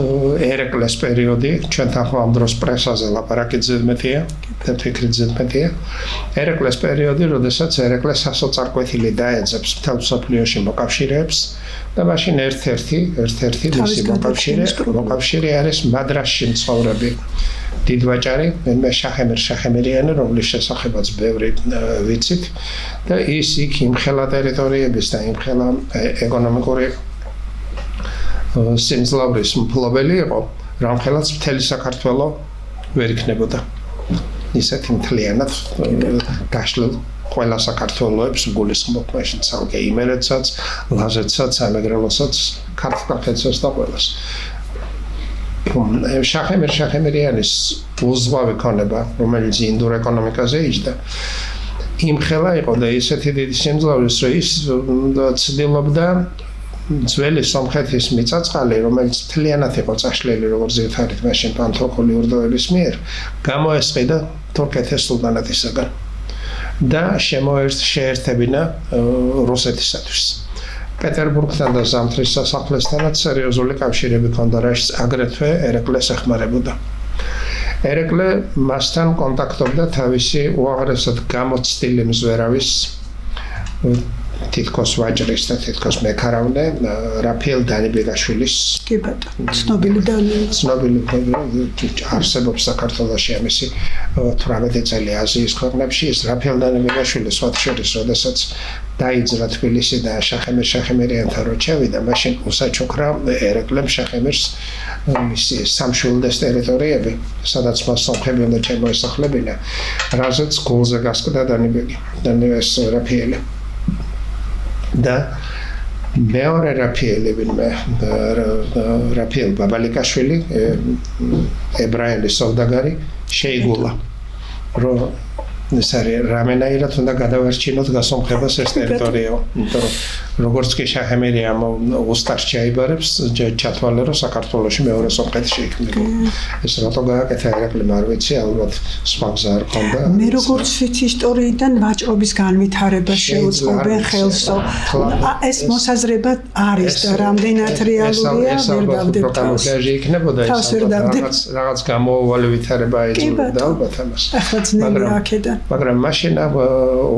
ერეკლეს პერიოდი, ჩვენთან ხო ამ დროს პრესაზე ლაპარაკი ზედმეტია, თეთრიქრით ზედმეტია. ერეკლეს პერიოდი, როდესაც ერეკლე სასოწარკვეთილი დაეძებს მთელ მსოფლიოში მოკავშირეებს და მაშინ ერთ-ერთი მისი მოკავშირე არის მადრასში მცხოვრები დიდვაჭარი, მე შახემერიანი, რომლის შესახებაც ბევრი ვიცით და ის იქ იმხელა ტერიტორიების და იმხელა ეკონომიკური სიმძლავრის მფლობელი იყო, რამხელაც მთელი საქართველო ვერ იქნებოდა. ისეთი მთლიანად გაშლილ ყველა საქართველოებს გულისხმობ მაშინ ცალკე იმერეთსაც, ლაზეთსაც, სამეგრელოსაც, ქართლ-კახეთსაც და ყველას. შახემერიანის უზღვავი ქონება, რომელიც ინდურ ეკონომიკაზე იჯდა, იმხელა იყო და ისეთი დიდი სიმძლავრის, რომ ის ცდილობდა ძველი სომხეთის მიწაწყალი, რომელიც მთლიანად იყო წაშლილი როგორც ზეითარით მაშინ პანთურქული ურდოების მიერ, გამოესყიდა თურქეთის სულტანატისაგან და შეერთებინა რუსეთისათვის. პეტერბურგთან და ზამთრის სასახლესთანაც სერიოზული კავშირები ჰქონდა, რაც აგრეთვე ერეკლეს ეხმარებოდა. ერეკლე მასთან კონტაქტობდა თავისი უაღრესად გამოცდილი მზვერავის თითქოს ვაჭრის და თითქოს მექარავნე რაფიელ დანიბეგაშვილის კი ბატონო ცნობილი არსებობს საქართველოში ამისი 18 წელი აზიის ქვეყნებში ის რაფიელ დანიბეგაშვილი სხვათა შორის როდესაც დაიძრა თბილისი და შახემერიანთან რო ჩავიდა, მაშინ უსაჩუქრა ერეკლემ შახემერს მისი სამშვილდეს ტერიტორიები, სადაც მას სომხები უნდა ჩამოესახლებინა, რაზეც გულზე გასკდა დანიბეგი, ეს რაფიელი. და მეორე რაფიელი ვინმე რაფიელ ბაბალიკაშვილი, ებრაელი სოვდაგარი შეიგულა, რომ ეს არის რამენაირად უნდა გადავარჩინოთ გასომხებას ეს ტერიტორიაო. იმიტომ რომ როგორც კი შაჰემერია უსტარს ჩაიბარებს, ჩათვალე რომ საქართველოში მეორე სომხეთი შეიქმნება. ეს რატო გააკეთა ერაკლემ არ ვიცი, ალბათ სხვა გზა არ ჰქონდა. მე როგორც ვიცი ისტორიიდან ვაჭრობის განვითარება შეუწყობენ ხელსო. ეს მოსაზრება არის და რამდენად რეალურია ვერ დავდებთ. კამუფლაჟი იქნებოდა ეს რაღაც გამოუვალი ვითარება ეძებდა ალბათ ამას. ახლა ძნელია აქედან. მაგრამ მაშინ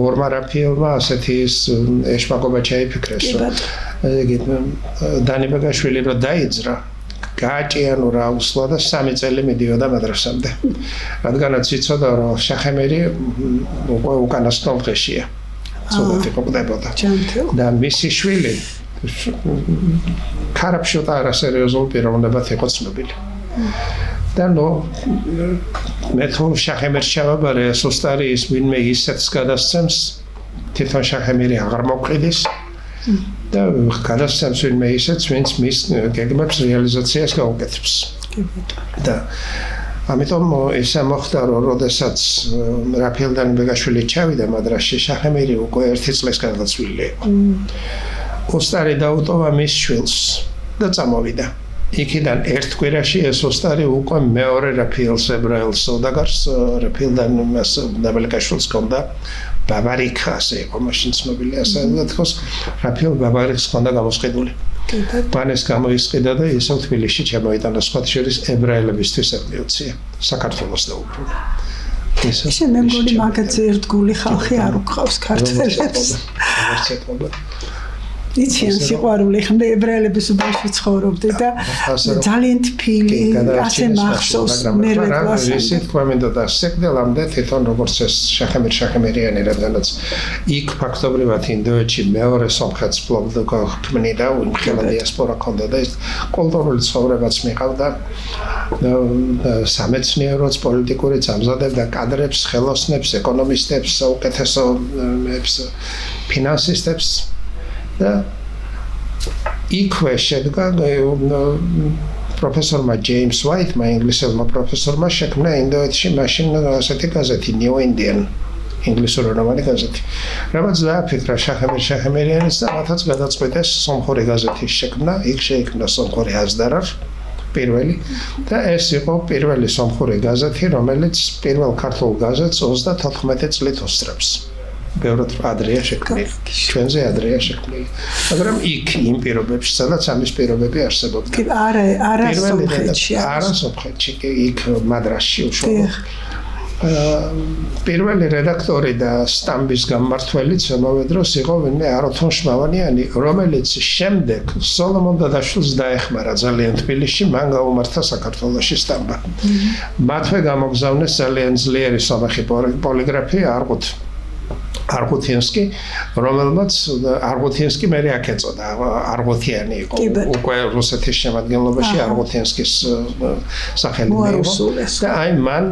ორმა რაფიელმა ასეთი ეშმაკობა ჩაიფიქრეს, რომ დანიბეგაშვილი რო დაიძრა, გააჭიანურა უსლა და 3 წელი მიდიოდა მადრასამდე. რადგანაც იცოდა, რომ შახემერი უკანასკნელ დღეშია. ცოტათი ყოფდებოდა. და მისი შვილი ქარაფშოტა არასერიოზულ პიროვნებად იყო ცნობილი. და მე თუ შახემერს ჩავაბარე, სუსტარი ის ვინმე ისეთს გადასცემს, თვითონ შახემერი აღარ მოკყიდის და გადასცემს ვინმე ისეთს, ვინც მის გეგმებს რეალიზაციას გაუკეთებს. და ამიტომ ისე მოხდა, რომ როდესაც რაფიელ დანიბეგაშვილი ჩავიდა მადრასში, შახემერი უკვე 1 წლის გადაცვლილი იყო. უსტარი დაუტოვა მის შვილს და წამოვიდა. იქიდან ერთ კვირაში ეს უსტარი უკვე მეორე რაფიელს ებრაელს სოდაგარს რაფიელთან მას დაბალიკაშვილს ჰქონდა ბაბარიკა, ასე იყო მაშინ ცნობილი, ასე თქოს რაფიელ ბაბარიკს ჰქონდა გამოსყიდული. მან ეს გამოისყიდა და ისევ თბილისში ჩამოიტანა, სხვათა შორის ებრაელებისთვის ემიოცია, საქართველოს დაუბრუნა. ისე მე მგონი მაგაზე ერთგული ხალხი არ უყავს ქართველებს. იციან სიყვარული, ხმე ებრაელების უბანში ცხოვრობდი და ძალიან თბილი, ასე მახსოვს მერვე კლასამდე. ისე თქვა მინდოდა სექტელამდე თვითონ როგორც ეს შახემერიანი, რადგანაც იქ ფაქტობრივად ინდოეთში მეორე სომხეთს ქმნიდა, უიმხელა დიასპორა ჰქონდა და ეს კულტურული ცხოვრებაც მიყავდა, სამეცნიეროც, პოლიტიკურიც ამზადებდა კადრებს, ხელოსნებს, ეკონომისტებს, საუკეთესო ფინანსისტებს. და იქვე შედგა პროფესორმა ჯეიმს ვაიტმა, ინგლისელმა პროფესორმა შექმნა ინდოეთში მაშინ ასეთი გაზეთი New Indian, ინგლისურენოვანი გაზეთი. რამაც დააფიქრა შახემერიანის და მათაც გადაწყვიტეს სომხური გაზეთის შექმნა, იქ შეიქმნა სომხური აზდარარ პირველი და ეს იყო პირველი სომხური გაზეთი, რომელიც პირველ ქართულ გაზეთს 34 წლით უსწრებს. ბევრად ადრეა შექმნილი, ჩვენზე ადრეა შექმნილი. მაგრამ იქ იმ პირობებში, სადაც ამის პირობები არსებობდა. არა სომხეთში. არა სომხეთში, იქ მადრასში უშუალოდ. პირველი რედაქტორი და სტამბის გამმართველიც ამავე დროს იყო ვინმე აროთონ შმავანიანი, რომელიც შემდეგ სოლომონ დადაშვილს დაეხმარა ძალიან თბილისში, მან გაუმართა საქართველოში სტამბა. მათვე გამოგზავნეს ძალიან ძლიერი სომეხი პოლიგრაფი არღუთინსკი, რომელმაც არღუთინსკი მე აქ ეწოდა, არღუთიანი იყო, უკვე რუსეთის შემადგენლობაში არღუთინსკის სახელი მიიღო და აი მან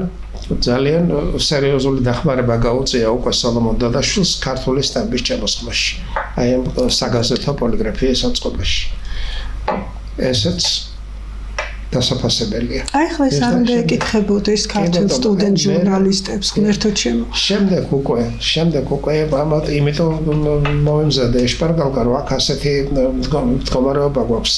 ძალიან სერიოზული დახმარება გაუწია უკვე სოლომონ დადაშვილს ქართული სტამბის ჩამოსხმაში, აი ამ საგაზეთო პოლიგრაფიის აწყობაში. ესეც დასაფასებელია. აი ხლა ეს არ უნდა ეკითხებოდეს ქართულ სტუდენტ ჟურნალისტებს, ღმერთო ჩემო. შემდეგ უკვე ამათ იმიტომ მომემზადა ეშპარგალკა, რომ აქ ასეთი მდგომარეობა გვაქვს.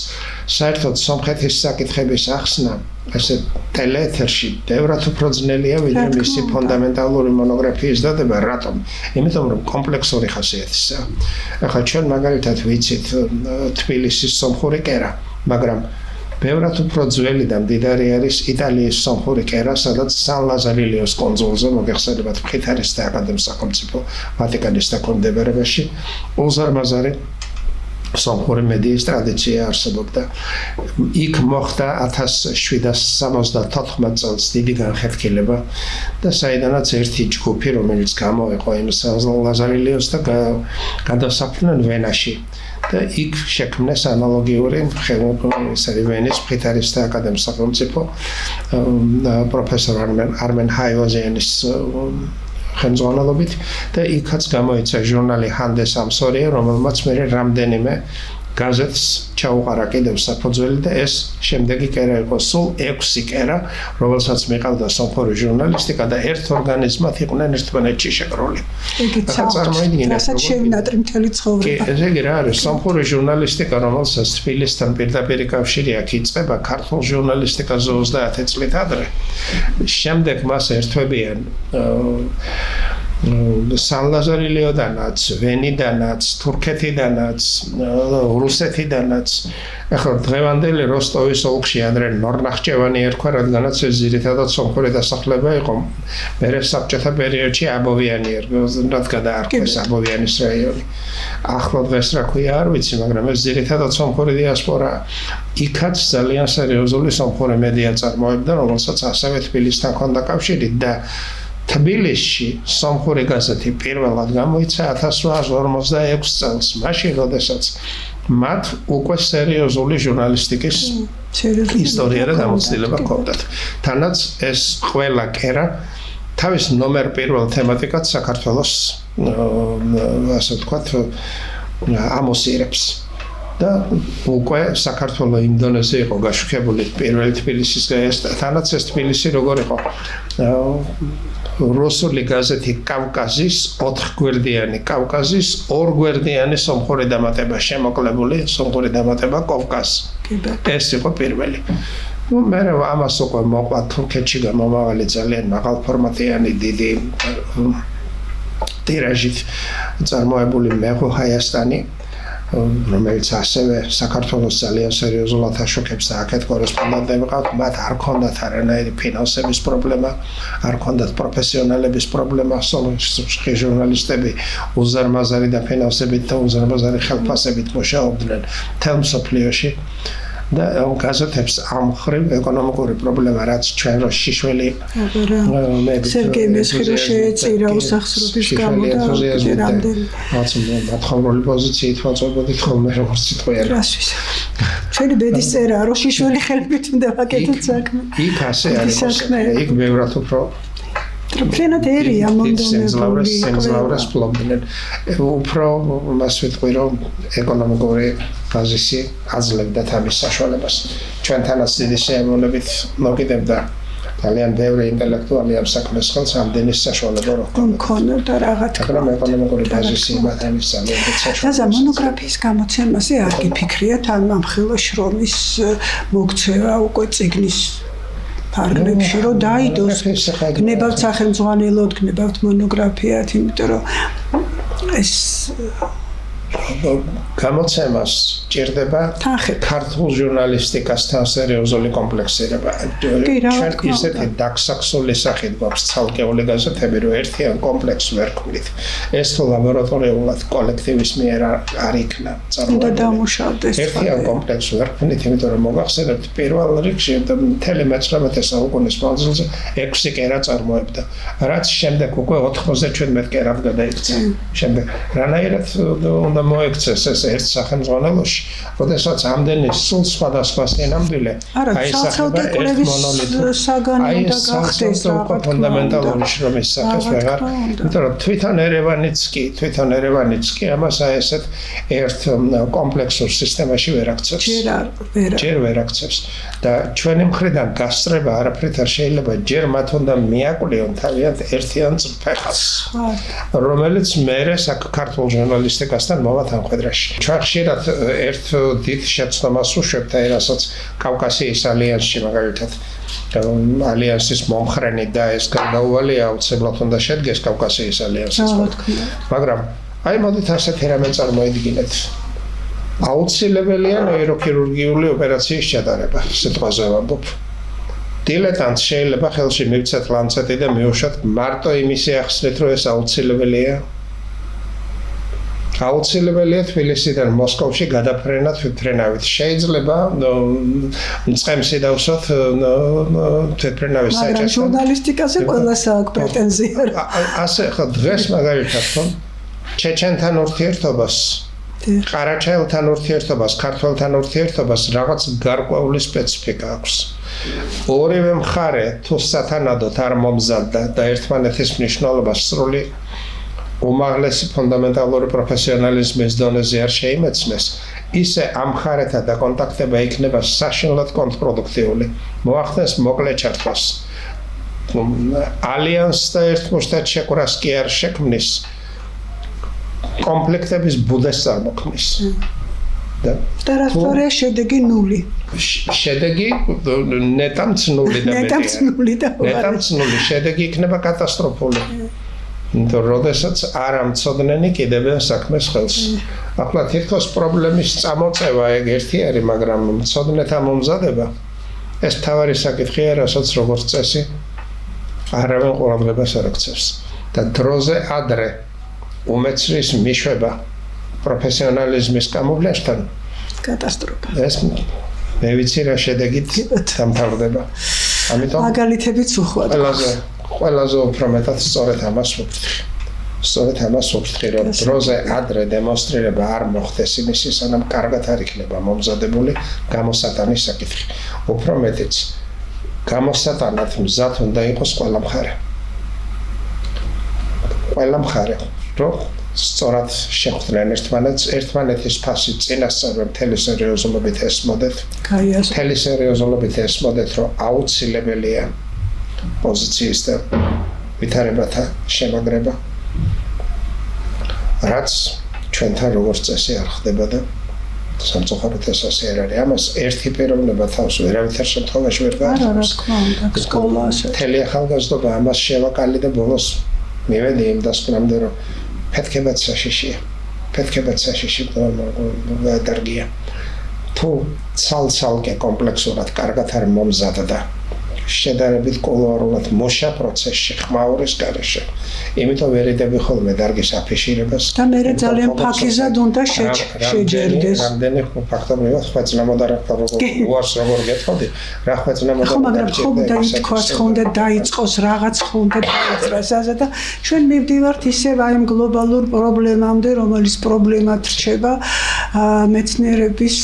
საერთოდ სომხეთის საკითხების ახსნა ესე ტელეეთერში ბევრად უფრო ძნელია, ვიდრე მისი ფუნდამენტალური მონოგრაფიის დადება. რატომ? იმიტომ რომ კომპლექსური ხასიათისაა. ახლა ჩვენ მაგალითად ვიცით თბილისის სომხური კერა, მაგრამ ბევრად უფრო ძველი და მდიდარი არის იტალიის სომხური კერა, სადაც სან ლაზარილიოს კონძულზე მოგეხსენებათ მხითარისტთა აკადემიის სახელმწიფო ვატიკანის დაქვემდებარებაში უზარმაზარი სომხური მედიის ტრადიცია არსებობდა. იქ მოხდა 1774 წელს დიდი განხეთქილება და საიდანაც ერთი ჯგუფი, რომელიც გამოვიყო იმ ლაზარელიოს და გადასახლდნენ ვენაში. და იქ შექმნეს ანალოგიური ვენის ფრითარისტთა აკადემიის სახელმწიფო პროფესორ არმენ ჰაივაზიანის ხელმძღვანელობით და იქაც გამოიცა ჟურნალი ჰანდეს ამსორია, რომელმაც მე რამდენიმე გაზეთს ჩაუყარა კიდევ საფუძველი და ეს შემდეგი კერა იყო სულ 6 კერა, რომელსაც მიყავდა სომხური ჟურნალისტიკა და ერთ ორგანიზმად იყვნენ ერთმანეთში შეკრული. რასაც შევინატრი მთელი ცხოვრება. ესე იგი რა არის სომხური ჟურნალისტიკა, რომელსაც თბილისთან პირდაპირ კავშირი აქვს იწყება ქართულ ჟურნალისტიკაზე 30 წლით ადრე. შემდეგ მას ერთვებიან სან-ლაზარელიოდანაც, ვენიდანაც, თურქეთიდანაც, რუსეთიდანაც. ახლა დღევანდელი როსტოვის ოლქში ანდრე ნორნახჭევანი ერქვა, რადგანაც ეს ძირითადად სომხური დასახლება იყო. მერე საბჭოთა პერიოდში აბოვიანი ერქვა, რაც გადაარქვეს აბოვიანის რაიონი. ახლა დღეს რა ქვია არ ვიცი, მაგრამ ეს ძირითადად სომხური დიასპორაა. იქაც ძალიან სერიოზული სომხური მედია წარმოებდა, რომელსაც ასევე თბილისთან ჰქონდა კავშირი და თბილისში სომხური გაზეთი პირველად გამოიცა 1856 წელს, მაშინ როდესაც მათ უკვე სერიოზული ჟურნალისტიკის ისტორია და გამოცდილება ჰქონდათ. თანაც ეს ყველა კერა თავის ნომერ პირველ თემატიკად საქართველოს ასე ვთქვათ ამოსიერებს. და უკვე საქართველოს იმ დონეზე იყო გაშუქებული პირველი თბილისის თანაც ეს თბილისი როგორ იყო რუსული გაზეთი კავკაზის 4 გვერდიანი კავკაზის 2 გვერდიანი სომხური დამატება შემოკლებული სომხური დამატება კავკაზ. ეს იყო პირველი. მე ამას უკვე მოყვა თურქეთში გამომავალი ძალიან მაღალფორმატიანი დიდი ტირაჟით წარმოებული მეღო ჰაიასტანი, რომელიც ასევე საქართველოს ძალიან სერიოზულად აშუქებს და აქეთ კორესპონდენტები ყავთ, მათ არ ქონდათ არანაირი ფინანსების პრობლემა, არ ქონდათ პროფესიონალების პრობლემა, სომხი ჟურნალისტები უზარმაზარი და ფინანსებით და უზარმაზარი ხელფასებით მუშაობდნენ მთელ მსოფლიოში. და გაზეთებს ამ ხრივ ეკონომიკური პრობლემა, რაც ჩვენ რო შიშველი სერგეი მესხირო შეეწირა უსახსრობის გამო და რამდენი მათხოვრული პოზიციით ვაწვევდით ხოლმე როგორც სიტყვიერ. ჩვენი ბედის წერაა, რომ შიშველი ხელით უნდა ვაკეთოთ საქმე. იქ ასე არის. იქ ბევრად უფრო ფრენად ერია მომდომებული. სენზლავრას ფლობდნენ. უფრო მას ვიტყვი, რომ ეკონომიკური ბაზისი აძლევდა თავის საშუალებას. ჩვენთანაც დიდი შეემოვნებით მოგიდებდა ძალიან ბევრი ინტელექტუალი ამ საქმეს ხელს ამდენი საშუალება რო მქონოდა რაღაც. მაგრამ ეკონომიკური ბაზისი მათთვის ძალიან დიდი საშუალება. და მონოგრაფიის გამოცემაზე არ გიფიქრიათ ამ მხილო შრომის მოგცევა უკვე წიგნის ფარგლებში რომ დაიდოს გნებავთ სახელმძღვანელოდ, გნებავთ მონოგრაფიად, იმიტომ რომ ეს გამოცემას ჭირდება ქართულ ჟურნალისტიკასთან სერიოზული კომპლექსირება. ჩვენ ისეთი დაქსაქსული სახით გვაქვს ცალკეული გაზეთები, რომ ერთიან კომპლექსს ვერ ქმნით. ეს თუ ლაბორატორიულად კოლექტივის მიერ არ იქნა წარმოებული. დამუშავდეს. ერთიან კომპლექსს ვერ ქმნით, იმიტომ რომ მოგახსენებთ პირველ რიგში მთელი მე-19 საუკუნის მანძილზე 6 კერა წარმოებდა, რაც შემდეგ უკვე 97 კერად გადაიქცა. შემდეგ რანაირად უნდა მოექცეს ეს ერთ სახელმძღვანელოში, როდესაც ამდენი სულ სხვადასხვა სინამდვილე აისახება ერთ მონოლითს. აი ეს გახდეს ფუნდამენტალური შრომის სახეს ვეღარ, იმიტომ რომ თვითონ ერევანიც კი ამას ესეთ ერთ კომპლექსურ სისტემაში ვერ აქცევს. ჯერ ვერ აქცევს და ჩვენი მხრიდან გასწრება არაფრით არ შეიძლება, ჯერ მათ უნდა მიაკლიონ თავიანთ ერთიან წფეხას, რომელიც მერე ქართულ ჟურნალისტიკასთან მოვათ ამ ხედრაში. ჩვენ ხშირად ერთ დიდ შეცდომას ვუშვებთ, რასაც კავკასიის ალიანსში მაგალითად ალიანსის მომხრენი და ეს გარდაუვალი აუცილებლად უნდა შედგეს კავკასიის ალიანსის. მაგრამ აი მოდით ასეთი რამე წარმოიდგინეთ. აუცილებელია ნეიროქირურგიული ოპერაციის ჩატარება, სიტყვაზე ვამბობ. დილეტანტს შეიძლება ხელში მივცეთ ლანცეტი და მივუშვათ მარტო იმისი ახსნით, რომ ეს აუცილებელია. აუცილებელია თბილისიდან მოსკოვში გადაფრენა თვითმფრინავით. შეიძლება მწყემსი დავსვათ თვითმფრინავის საჭესთან. მაგრამ ჟურნალისტიკაზე ყველას აქვს პრეტენზია. ასე ხო დღეს მაგალითად ხო ჩეჩენთან ურთიერთობას ყარაჩაელთან ურთიერთობას, ქართველთან ურთიერთობას რაღაც გარკვეული სპეციფიკა აქვს. ორივე მხარე თუ სათანადოდ არ მომზადდა და ერთმანეთის მნიშვნელობას სრული უმაღლესი ფუნდამენტალური პროფესიონალიზმის დონეზე არ შეიმეცნეს, ისე ამ მხარეთა დაკონტაქტება იქნება საშინლად კონტრპროდუქტიული. მოახდენს მოკლე ჩართვას. ალიანსს და ერთმუშტად შეკვრას კი არ შექმნის. კომპლექტების ბუდეს წარმოქმნის. და რა თქმა შედეგი ნული. შედეგი ნეტამც ნული და ნეტამც ნული შედეგი იქნება კატასტროფული. როდესაც არ ამცოდნენი კიდევ საქმეს ხელს. ახლა თითქოს პრობლემის წამოწევა ეგ ერთი არის, მაგრამ მცოდნეთა მომზადება ეს თავარი საკითხია, რასაც როგორც წესი არავინ ყურადღებას არ აქცევს. და დროზე ადრე უმეცრის მიშვება პროფესიონალიზმის გამოვლენასთან კატასტროფა. ეს მე ვიცი რა შედეგით დამთავრდება. ამიტომ მაგალითებიც უხვად. ყველაზე უფრო მეტად სწორედ ამას ვფიქრი, რომ დროზე ადრე დემონსტრირება არ მოხდეს იმისი, სანამ კარგად არ იქნება მომზადებული გამოსატანის საკითხი. უფრო მეტიც გამოსატანად მზად უნდა იყოს ყველა მხარე. ყველა მხარე რომ სწორად შეხვდნენ ერთმანეთის ფასი წინასწარ მთელი სერიოზულობით ესმოდეთ. მთელი სერიოზულობით ესმოდეთ, რომ აუცილებელია პოზიციის და ვითარებათა შემაგრება. რაც ჩვენთან როგორც წესი არ ხდება და სამწუხაროდ ეს ასე არ არის. ამას ერთი პიროვნება თავს ვერავითარ შემთხვევაში ვერ გაახსოვს. სკოლაში მთელი ახალგაზრდობა ამას შევაკალი და ბოლოს მივედი იმ დასკვნამდე, რომ ფეთქებაც საშიში დარგია. თუ ცალ-ცალკე კომპლექსურად კარგად არ მომზადდა შედარებით კულუარულად მოშა პროცესში ხმაურის გარეშე. იმიტომ ვერიდები ხოლმე დარგის აფიშირებას და მე ძალიან ფაქიზად უნდა შეჯერდეს. რამდენი ფაქტობრივად ხვეწნამოდა რა უარს როგორ გეტყოდი, რა ხვეწნამოდა. ხო, მაგრამ ხომ და ითქვას, ხომ და დაიწყოს რაღაც, ხომ და დაიწყოს ასე და ჩვენ მივდივართ ისევ აი ამ გლობალურ პრობლემამდე, რომელიც პრობლემად რჩება მეცნიერების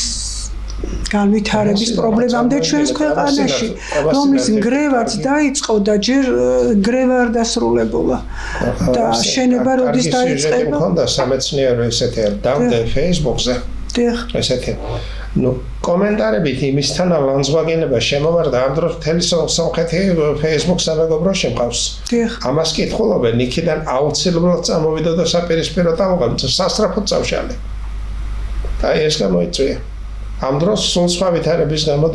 განვითარების პრობლემამდე ჩვენს ქვეყანაში, რომლის გრევაც დაიწყო და ჯერ გრევა არ დასრულებულა. და შენება როდის დაიწყება? მქონდა სამეცნიერო ესეთი დავდე Facebook-ზე. ესეთი კომენტარებით იმისთან ლანძღვაგენება შემოვარდა ამ დროს მთელი სომხეთი Facebook-ს სამეგობროში მყავს. ამას კითხულობენ, იქიდან აუცილებლად წამოვიდა და საპირისპირო ტალღა სასწრაფოდ წავშალე. და ეს გამოიწვია. ამ დროს სულ სხვა ვითარების გამო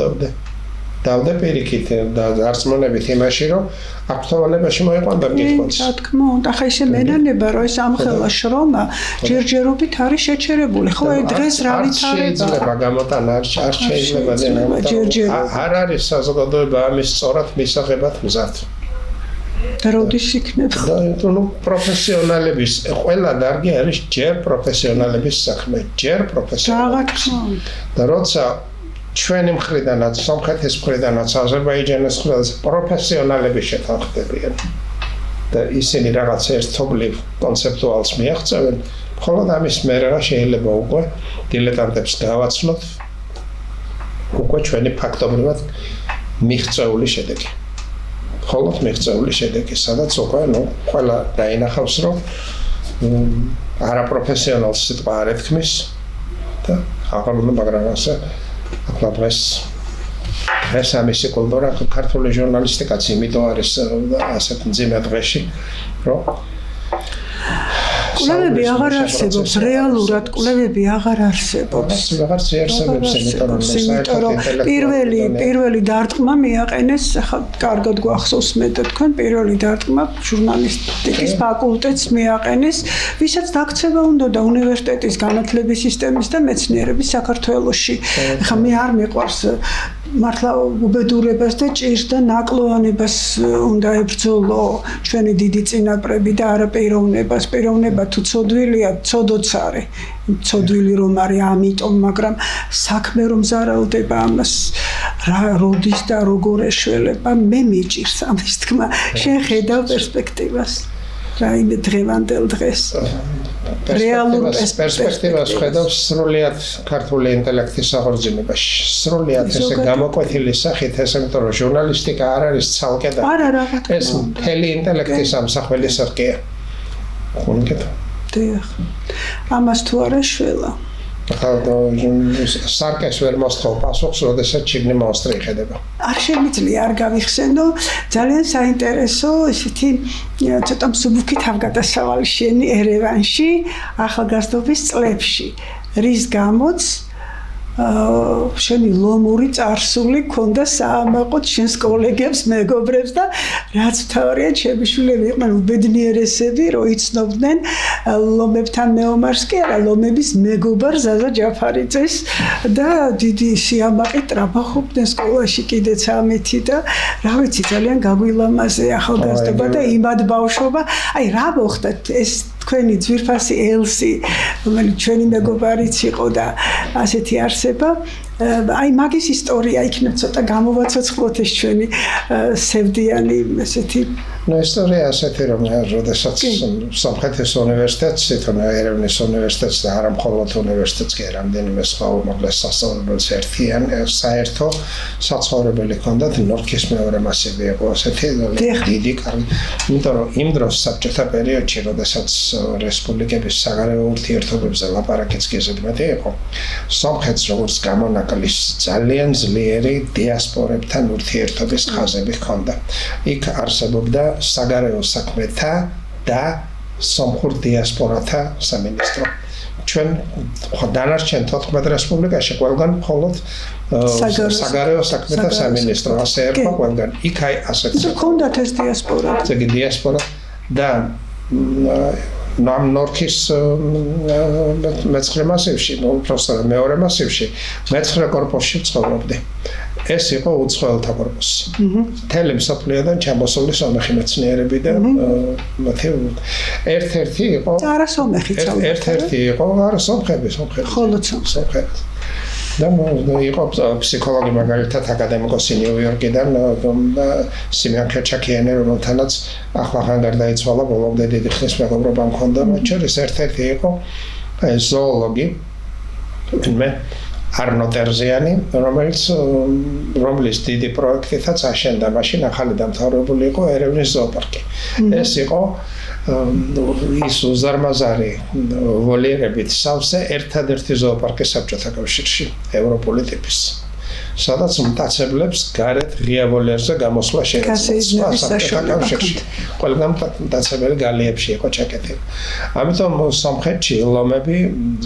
დავდე პირიქით და არწმუნებით იმაში, რომ აქტუალობაში მოიყვანდა კითხვაც. რა თქმა უნდა, ახლა ისე მენანება, რომ ეს ამხელა შრომა ჯერჯერობით არის შეჩერებული. ხო, აი დღეს რა ვითარება? შეიძლება გამოტანა, არ შეიძლება ჯერჯერობით. არ არის საზოგადოება ამის სწორად მისაღებად მზად. და როდის იქნება? და პროფესიონალების ყველა დარგი არის ჯერ პროფესიონალების საქმე, ჯერ პროფესიონალების. და როცა ჩვენი მხრიდანაც, სომხეთის მხრიდანაც, აზერბაიჯანის მხრიდანაც პროფესიონალები შეთანხმდებიან და ისინი რაღაც ერთობლივ კონცეპტუალს მიაღწევენ, მხოლოდ ამის მერე შეიძლება უკვე დილეტანტებს გავაცნოთ უკვე ჩვენი ფაქტობრივად მიღწეული შედეგი. მხოლოდ მიღწეული შედეგი, სადაც უკვე ყველა დაინახავს, რომ არაპროფესიონალს სიტყვა არ ეთქმის და აღარ მაგრამ ასე ახლა დღეს ამისი კულტურა ქართული ჟურნალისტიკაც იმიტომ არის ასეთ მძიმე დღეში, რომ კვლევები აღარ არსებობს, რეალურად კვლევები აღარ არსებობს. აღარ შეარსებებს, იმიტომ რომ პირველი დარტყმა მიაყენეს, ახლა კარგად გვახსოვს მე და თქვენ პირველი დარტყმა ჟურნალისტიკის ფაკულტეტს მიაყენეს, ვისაც დაქცევა უნდა და უნივერსიტეტის განათლების სისტემის და მეცნიერების საქართველოში. ახლა მე არ მიყვარს მართლა უბედურებას და ჭირს და ნაკლოვანებას უნდა ებრძოლო ჩვენი დიდი წინაპრები და არა პიროვნება თუ ცოდვილია, ცოდოცარი. ცოდვილი რომ არის ამიტომ, მაგრამ საქმე რომ ზარალდება ამას რა როდის და როგორ ეშველება, მე მიჭირს ამის თქმა. შენ ხედავ პერსპექტივას. რაიმე დღევანდელ დღეს. რეალურ პერსპექტივას ხედავს სრულიად ქართული ინტელექტის აღორძინებაში. სრულიად ესე გამოკვეთილი სახით, ესე იმიტომ რომ ჟურნალისტიკა არ არის ცალკე და ეს მთელი ინტელექტის ამსახველი სახეა. ხონკეთ. დიახ. ამას თუ არა შველა. სარკეს ვერ მოსთხოვ პასუხს, როდესაც ჩიგნი მონსტრი იხედება. არ შემიძლია არ გავიხსენო, ძალიან საინტერესო ისეთი ცოტა მსუბუქი თავგადასავალი შენი ერევანში, ახალგაზრდობის წლებში, რის გამოც შენი ლომური წარსული ქონდა საამაყოდ შენს კოლეგებს, მეგობრებს და რაც თავარია ჩემი შვილები იყვნენ უბედნიერესები, რომ იცნობდნენ ლომებთან მეომარს კი არა, ლომების მეგობარ ზაზა ჯაფარიძეს და დიდი სიამაყით ტრაბახობდნენ სკოლაში კიდეც ამეთი და რა ვიცი ძალიან გაგვილამაზე ახალგაზრდობა და იმად ბავშვობა. აი რა მოხდა ეს თქვენი ძვირფასი ელსი, რომელიც ჩვენი მეგობარიც იყო და ასეთი არსება, აი მაგის ისტორია იქნებ ცოტა გამოვაცოცხლოთ ეს ჩვენი სევდიანი ესეთი ისტორია ასეთი რომ როდესაც სომხეთის უნივერსიტეტს, თვითონ ერევნის უნივერსიტეტს და არა მხოლოდ უნივერსიტეტს კი რამდენიმე სხვა უმაღლეს სასწავლებელს ერთიან საერთო საცხოვრებელი ჰქონდათ ნორკის მეორე მასივი იყო ასეთი დიდი კარგი, იმიტომ რომ იმ დროს საბჭოთა პერიოდში როდესაც რესპუბლიკების საგარეო ურთიერთობებზე ლაპარაკიც კი ზედმეტი იყო, სომხეთს როგორც გამონაკლის ძალიან ძლიერი დიასპორებთან ურთიერთობის ხაზები ჰქონდა. იქ არსებობდა საგარეო საქმეთა და სომხურ დიასპორათა სამინისტრო. ჩვენ დანარჩენ 14 რესპუბლიკაში ყველგან მხოლოდ საგარეო საქმეთა სამინისტრო ასე ერქვა ყველგან. იქ აი ასეთ ჰქონდათ ეს დიასპორა. ზეგი დიასპორა და ნამ ნორკის მეცხრე მასივში, უბრალოდ მეორე მასივში, მეცხრე კორპუსში ცხოვრობდი. ეს იყო უცხოელთა კორპუსი. მთელი მსოფლიოდან ჩამოსული სომეხი მეცნიერები და მათი ერთ-ერთი იყო არა სომეხი ცალკე. ერთ-ერთი იყო არა სომხები. ხოლო სომხები. და იყო ფსიქოლოგი მაგალითად აკადემიკოსი ნიუ-იორკიდან სიმეონ ქეჩაკიანი, რომელთანაც ახლახან გარდაიცვალა, ბოლომდე დიდი ხნის მეგობრობა მქონდა, მათ შორის ერთ-ერთი იყო ზოოლოგი არნო ტერზიანი, რომლის დიდი პროექტითაც აშენდა მაშინ ახალი დამთავრებული იყო ერევნის ზოოპარკი. ეს იყო ის უზარმაზარი ვოლიერებით სავსე ერთადერთი ზოოპარკი საბჭოთა კავშირში, ევროპული ტიპის. სადაც მტაცებლებს გარეთ ღია ვოლიერზე გამოსვლა შეიძლება საბჭოთა კავშირში. ყველგან მტაცებელი გალიებში იყო ჩაკეტილი. ამიტომ სომხეთში ლომები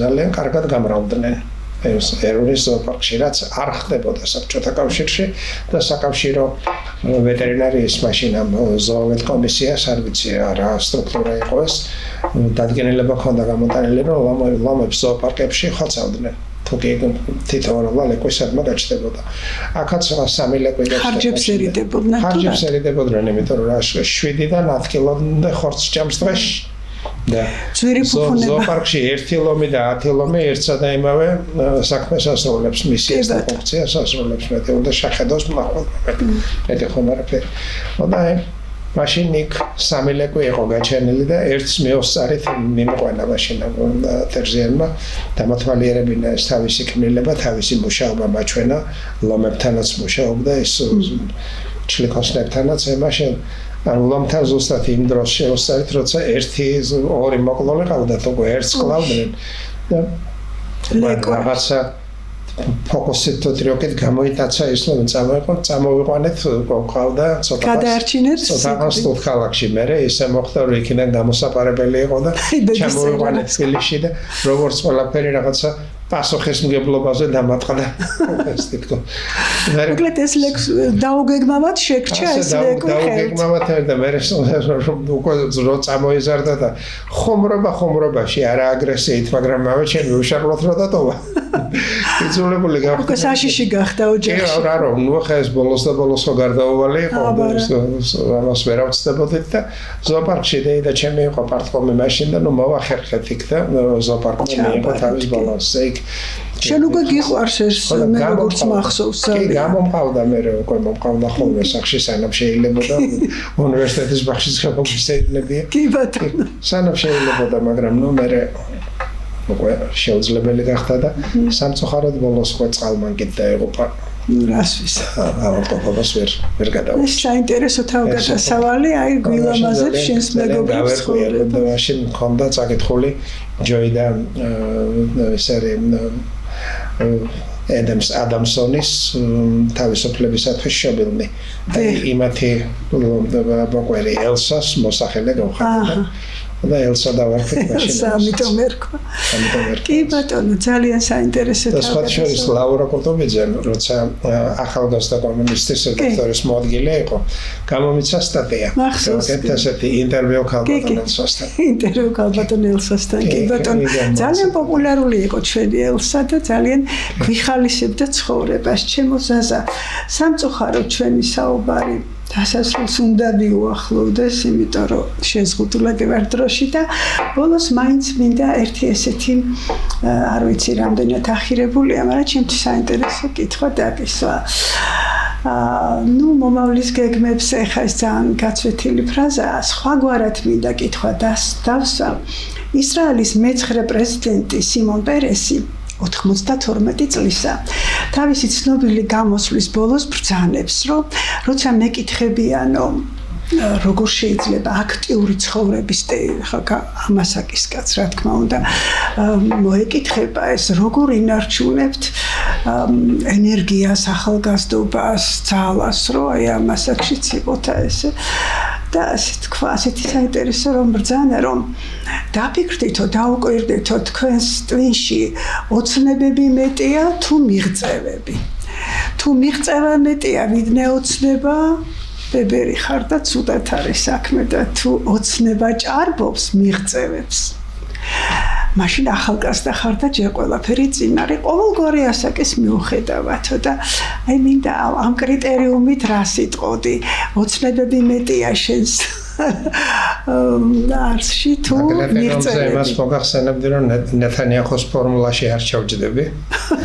ძალიან კარგად გამრავლდნენ. ერევნის ზოოპარკში, რაც არ ხდებოდა საბჭოთა კავშირში და საკავშირო ვეტერინარიის მაშინ ამ ზოოვეთ კომისიას არ ვიცი რა სტრუქტურა იყო ეს, დადგენილება ჰქონდა გამოტანილი, რომ ლომებს ზოოპარკებში ხოცავდნენ. თუ კი თითოეულ ლეკვისადმა გაჩნდებოდა. აქაც 3 ლეკვი გაჩნდა. ხარჯებს ერიდებოდნენ, იმიტომ რომ 7-დან 10 კილომდე ხორცს ჭამს დღეში. და ზოოპარკში 1 ლომი და 10 ლომი ერთსა და იმავე საქმეს ასრულებს, მისიას და ფუნქციას ასრულებს, მეტი უნდა შეხედოს მეტი ხომ არაფერი. და მაშინ იქ 3 ლეკვი იყო გაჩენილი და ერთს მეოსწარით მიმოყვანა მაშინ ტერზიანმა დამათვალიერებინა ეს თავისი ქმნილება, თავისი მუშაობა მაჩვენა, ლომებთანაც მუშაობდა, ეს ჩლიქოსნებთანაც მაშინ ლომთან ზუსტად იმ დროს შეუსწარით, როცა 1-2 მოკლოლი ყავდათ, უკვე ერთს კლავდნენ და რაღაცა ფოკუსით თუ ტრიოკით გამოიტაცა ის რომ წამოვიყვანეთ, ყავდა ცოტა გადაარჩინეთ ცოტა ქალაქში. მერე ისე მოხდა, რომ იქიდან გამოსაპარებელი იყო და ჩამოვიყვანეთ თბილისში და როგორც ყველაფერი რაღაცა პასუხისმგებლობაზე დამატყდა ეს თითქო. მოკლედ ეს დაუგეგმავად შეგრჩა ეს ლეკვი. დაუგეგმავად და მე უკვე რო წამოიზარდა და ხომრობაში არა აგრესიით, მაგრამ ამე ჩემი უშარლოთ რო დატოვა. იძულებული გავხდი. უკვე საშიში გახდა ოჯახში. კი, რა, ნუ ხა ეს ბოლოს და ბოლოს გარდაუვალი იყო, ამას ვერ ავწდებოდით და ზოოპარკში და ჩემი იყო პარტკომი მაშინ და ნუ მოვახერხეთ იქ და ზოოპარკში მიიღო თავის ბალანსზე იქ. შენ უკვე გიყვარს ეს მე როგორც მახსოვს კი, გამომყავდა მე უკვე მომყავდა ხოლმე სახში სანამ შეიძლებოდა უნივერსიტეტის ბაღშიც გამომისეირნებია. კი ბატონო. სანამ შეიძლებოდა, მაგრამ ნუ მე უკვე შეუძლებელი გახდა და სამწუხაროდ ბოლოს უკვე წყალმანკით დაეღუპა. რას ვისა? ავტოფობას ვერ გადავედი. ეს საინტერესო თავგადასავალი, აი გვილამაზებს შენს მეგობრებს ცხოვრება. მაშინ მქონდა წაკითხული ჯოი და სერი ადამსონის თავისუფლებისათვის შობილნი. იმათი მოყვერი ელსას მოსახელე გავხარდა. და ელსა დავარქეთ მაშინ. ამიტომ ერქვა. კი ბატონო, ძალიან საინტერესო და სხვა შორის ლაურა კოტობიძე, როცა ახალგაზრდა კომუნისტის რედაქტორის მოადგილე იყო, გამომიცა სტატია. ესეთი ინტერვიუ ქალბატონ ელსასთან. ინტერვიუ ქალბატონ ელსასთან. კი ბატონო, ძალიან პოპულარული იყო ჩვენი ელსა და ძალიან გვიხალისებდა ცხოვრებას. ჩემო ზაზა, სამწუხაროდ ჩვენი საუბარი დასასრულს უნდა მიუახლოვდეს, იმიტომ რომ შეზღუდულები ვარ დროში და ბოლოს მაინც მინდა ერთი ესეთი არ ვიცი რამდენად ახირებულია, მაგრამ ჩემთვის საინტერესო კითხვა დაგისვა. ნუ მომავლის გეგმებს ეხა ეს ძალიან გაცვეთილი ფრაზაა, სხვაგვარად მინდა კითხვა დავსვა. ისრაელის მე-9 პრეზიდენტი სიმონ პერესი 92 წლისა თავისი ცნობილი გამოსვლის ბოლოს ბრძანებს, რომ როცა მეკითხებიანო როგორ შეიძლება აქტიური ცხოვრების ამასაკის კაც რა თქმა უნდა მოეკითხება ეს როგორ ინარჩუნებთ ენერგიას, ახალგაზრდობას, ძალას, რომ აი ამასაკშიც იყოთ ესე და ასე თქვა, ასეთი საინტერესო რომ ბრძანა რომ დაფიქრდითო, დაუკვირდითო თქვენს ტვინში ოცნებები მეტია თუ მიღწევები. თუ მიღწევა მეტია, ვიდრე ოცნება, ბებერი ხარ და ცუდად არის საქმე და თუ ოცნება ჭარბობს მიღწევებს. მაშინ ახალგაზრდა ხარ და ჯერ ყველაფერი წინ არის. ყოველგვარი ასაკის მიუხედავათო და აი მინდა ამ კრიტერიუმით რა სიტყოდი. ოცნებები მეტია შენს არსში თუ მიღწევები. მას მოგახსენებდი რომ ნეთანიაჰუს ფორმულაში არ ჩავჯდები.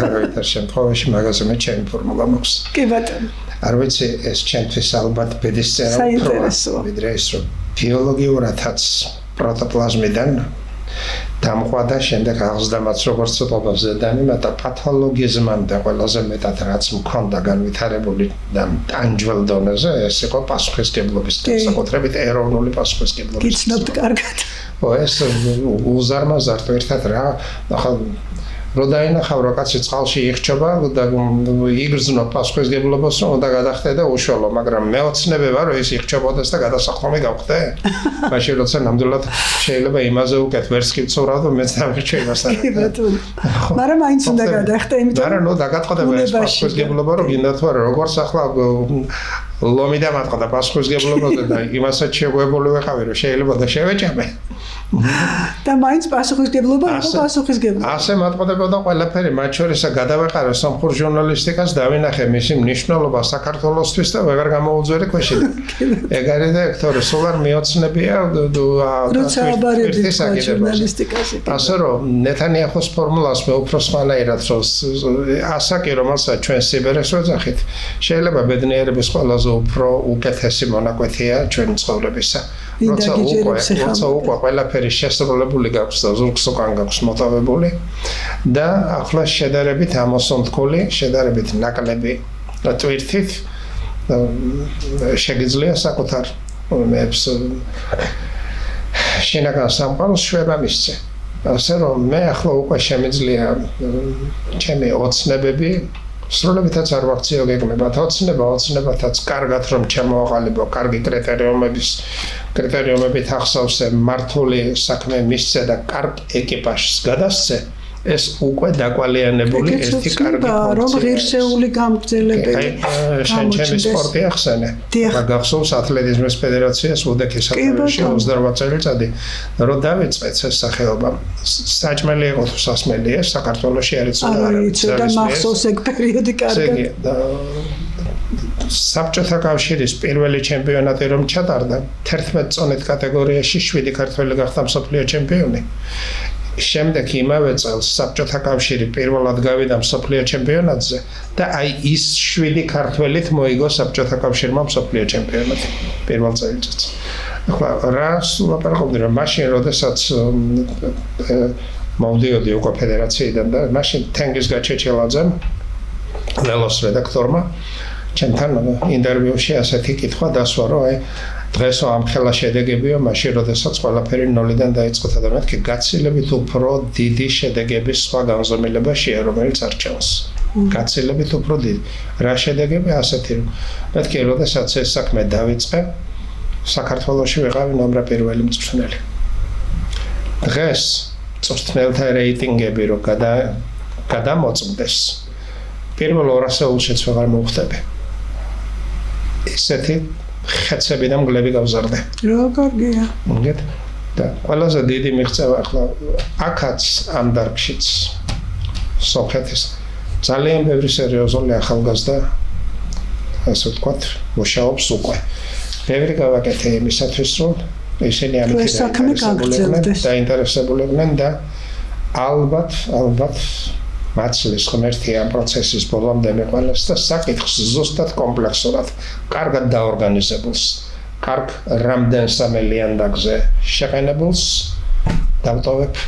როიტერ შემთხვევაში მაგაზე მე ჩემი ფორმულა მაქვს. კი ბატონო. არ ვიცი ეს ჩემთვის ალბათ ბედისწერა საინტერესოა. ვიდრე ის რომ ბიოლოგიურადაც პროტოპლაზმიდან დამყვადა შემდეგ აღზრდა მათ როგორც ცოტობას ზედანი, მაგრამ პათოლოგიზმამდე ყველაზე მეტად რაც მქონდა განვითარებული და ტანჯველ დონეზე ეს იყო პასუხისმგებლობის განსაკუთრებით ეროვნული პასუხისმგებლობის. გიცნობთ კარგად. ეს უზარმაზართ ერთად რა ახლა რო დაინახავ რა კაცი წყალში იხჩობა და იგრძნო პასუხისმგებლობას რომ უნდა გადახდე და უშუალო, მაგრამ მეოცნები ვარ რომ ის იხჩობოდეს და გადასახდომი გავხდე. მაშინ როცა ნამდვილად შეიძლება იმაზე უკეთ ვერც კი ვცურავ და მეც დამირჩა იმასთან. კი ბატონო. მაგრამ მაინც უნდა გადახდე, იმიტომ რომ ნუ დაგატყდება ეს პასუხისმგებლობა რომ გინდა თუ არა როგორც ახლა ლომი დამატყდა პასუხისმგებლობაზე და იმასაც შეგვებული ვიყავი რომ შეიძლება და შევეჭამე. და მაინც პასუხისმგებლობა იყო პასუხისმგებლობა. ასე მატყდებოდა ყველაფერი, მათ შორის გადავეყარე სომხურ ჟურნალისტიკას, დავინახე მისი მნიშვნელობა საქართველოსთვის და ვეღარ გამოუძვერი ქვეშიდან. ეგ არის და ექტორი სულ არ მიოცნებია როცა აბარები ჟურნალისტიკაზე. ასე რომ ნეთანიაჰუს ფორმულას მე უფრო სხვანაირად რომ ასაკი რომელსაც ჩვენ სიბერეს ვეძახით, შეიძლება ბედნიერების ყველაზე უფრო უკეთესი მონაკვეთია ჩვენი ცხოვრებისა. როცა უკვე ყველაფერი შესრულებული გაქვს და ზურგს უკან გაქვს მოტოვებული და ახლა შედარებით ამოსონთქული, შედარებით ნაკლები ტვირთით შეგიძლია საკუთარ მეებს შინაგან სამყაროს შვება მისცე. ასე რომ მე ახლა უკვე შემიძლია ჩემი ოცნებები სრულებითაც არ ვაქციო გეგმებათ, ოცნებათაც კარგად რომ ჩამოაყალიბო, კარგი კრიტერიუმებით ახსოვსე, მართული საქმე მისცე და კარგ ეკიპაჟს გადასცე, ეს უკვე დაკვალიანებული ერთი კარგი ფუნქცია. რომ ღირსეული გამგზელებელი შენჩემი სპორტი ახსენე. მაგახსოვს ათლეტიზმის ფედერაციას უდექის საქმეში 28 წელიწადი რომ დავიწყეთ ეს სახეობა. საჭმელი იყო თუ სასმელია საქართველოში არ იცოდა არა იცოდა მახსოვს ეგ პერიოდი კარგად. საბჭოთა კავშირის პირველი ჩემპიონატი რომ ჩატარდა 11 წონით კატეგორიაში 7 ქართველი გახდა მსოფლიო ჩემპიონი. შემდეგ იმავე წელს საბჭოთა კავშირი პირველად გავიდა მსოფლიო ჩემპიონატზე და აი ის 7 ქართველით მოიგო საბჭოთა კავშირმა მსოფლიო ჩემპიონატი პირველ წელიწადს. ახლა რას ვაპარაკობდი რომ მაშინ როდესაც მოვდიოდი უკვე ფედერაციიდან და მაშინ თენგიზ გაჩეჩელაძემ ლელოს რედაქტორმა ჩემთან ინტერვიუში ასეთი კითხვა დასვა რომ აი დღესო ამ ხელა შედეგებიო მაშინ როდესაც ყველაფერი ნოლიდან დაიწყოთ და მეთქი გაცილებით უფრო დიდი შედეგების სხვა განზომილებაშია რომელიც არჩევს გაცილებით უფრო დიდი რა შედეგები ასეთი რომ მეთქი როდესაც ეს საქმე დავიწყე საქართველოში ვიყავი ნომერ პირველი მწვრთნელი დღეს მწვრთნელთა რეიტინგები რო გადამოწმდეს პირველ 200-ულშიც ვეღარ მოვხდები ისეთი ხეცები და მგლები გავზარდე. რა კარგია. მოგეთ და ყველაზე დიდი მიღწევა ახლა აქაც ამ დარგშიც სოფეთის ძალიან ბევრი სერიოზული ახალგაზრდა ასე ვთქვათ მუშაობს უკვე. ბევრი გავაკეთე იმისათვის რომ ისინი ამით დაინტერესებულიყვნენ და ალბათ მაცლის ღმერთი ამ პროცესის ბოლომდე მეყოლეს და საკითხს ზუსტად კომპლექსურად, კარგად დაორგანიზებულს, კარგ რამდენსამე ლიანდაგზე შეყენებულს დავტოვებ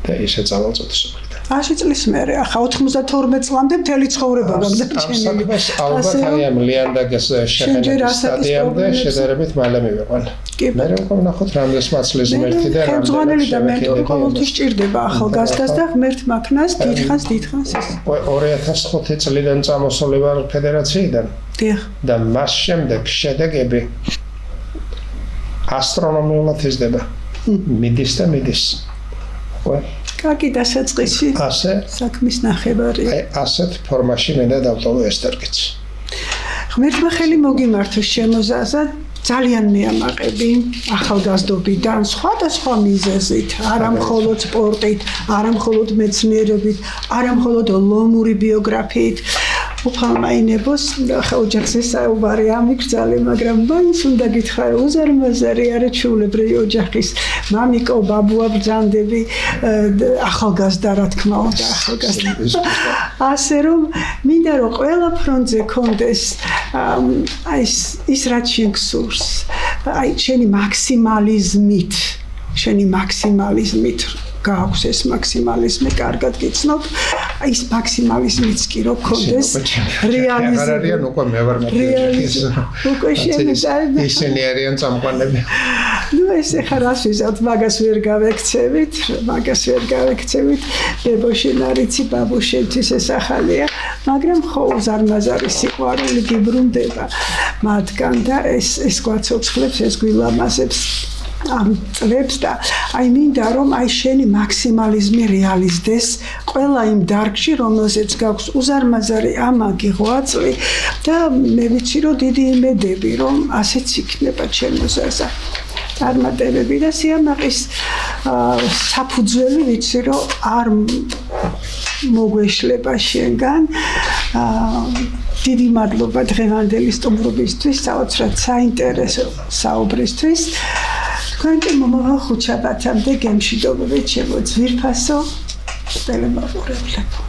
და ისე წავალწოდეს უბრალოდ. 100 წლის მერე, ახლა 92 წლამდე მთელი ცხოვრება გამდარჩენილი. ალბათ აი ამ ლიანდაგის შეყენების სტადიამდე შედარებით მალე მივიყვან. მე უკვე ვნახოთ რამდენს მაცლის ღმერთი და რამდენს ხელმძღვანელი და მენტორი ყოველთვის ჭირდება ახალგაზრდას და ღმერთ მაქნას დიდხანს ის. 2005 წლიდან წამოსული ვარ ფედერაციიდან. დიახ. და მას შემდეგ შედეგები ასტრონომიულად იზრდება. მიდის და მიდის. კარგი დასაწყისი. ასე საქმის ნახევარია. აი ასეთ ფორმაში მინდა დავტოვო ეს დარგიც. ღმერთმა ხელი მოგიმართოს შემოზაზა ძალიან მეამაყები ახალგაზრდობიდან სხვადასხვა მიზეზით, არა მხოლოდ სპორტით, არა მხოლოდ მეცნიერებით, არა მხოლოდ ლომური ბიოგრაფიით. უფალმაინებოს ხა ოჯახზე საუბარი ამიგრძალე, მაგრამ მაინც უნდა გითხრა უზარმაზარი არა ჩვეულებრივი ოჯახის მამიკო, ბაბუა ბრძანდები, ახალგაზრდა რა თქმა უნდა ახალგაზრდა. ასე რომ მინდა რომ ყველა ფრონტზე კონდეს აი ის რაც შენ გსურს, აი შენი მაქსიმალიზმით გააქვს ეს მაქსიმალიზმი, კარგად გიცნობ, ის მაქსიმალიზმიც კი რო გქონდეს რეალიზებული. უკვე მე ვარ მოგიჭირს. უკვე შემიძლია. ისინი არიან წამყვანები. ნუ ეს ახლა რას ვიზავთ, მაგას ვერ გავექცევით. ბებოშენ არიცი, ბაბუშენთვის ეს ახალია, მაგრამ ხო უზარმაზარი სიყვარული გიბრუნდება მათგან და ეს გვაცოცხლებს, ეს გვილამაზებს. ამ წლებს და აი მინდა რომ აი შენი მაქსიმალიზმი რეალიზდეს ყველა იმ დარგში რომელზეც გაქვს უზარმაზარი ამაგი ღვაწლი და მე ვიცი რომ დიდი იმედები რომ ასეც იქნება ჩემოზაზა წარმატებები და სიამაყის საფუძველი ვიცი რომ არ მოგვეშლება შენგან დიდი მადლობა დღევანდელი სტუმრობისთვის საოცრად საინტერესო საუბრისთვის თქვენკი მომავალ ხუთშაბათამდე გემშვიდობებით შემოძვირფასო ტელემოყურებლებო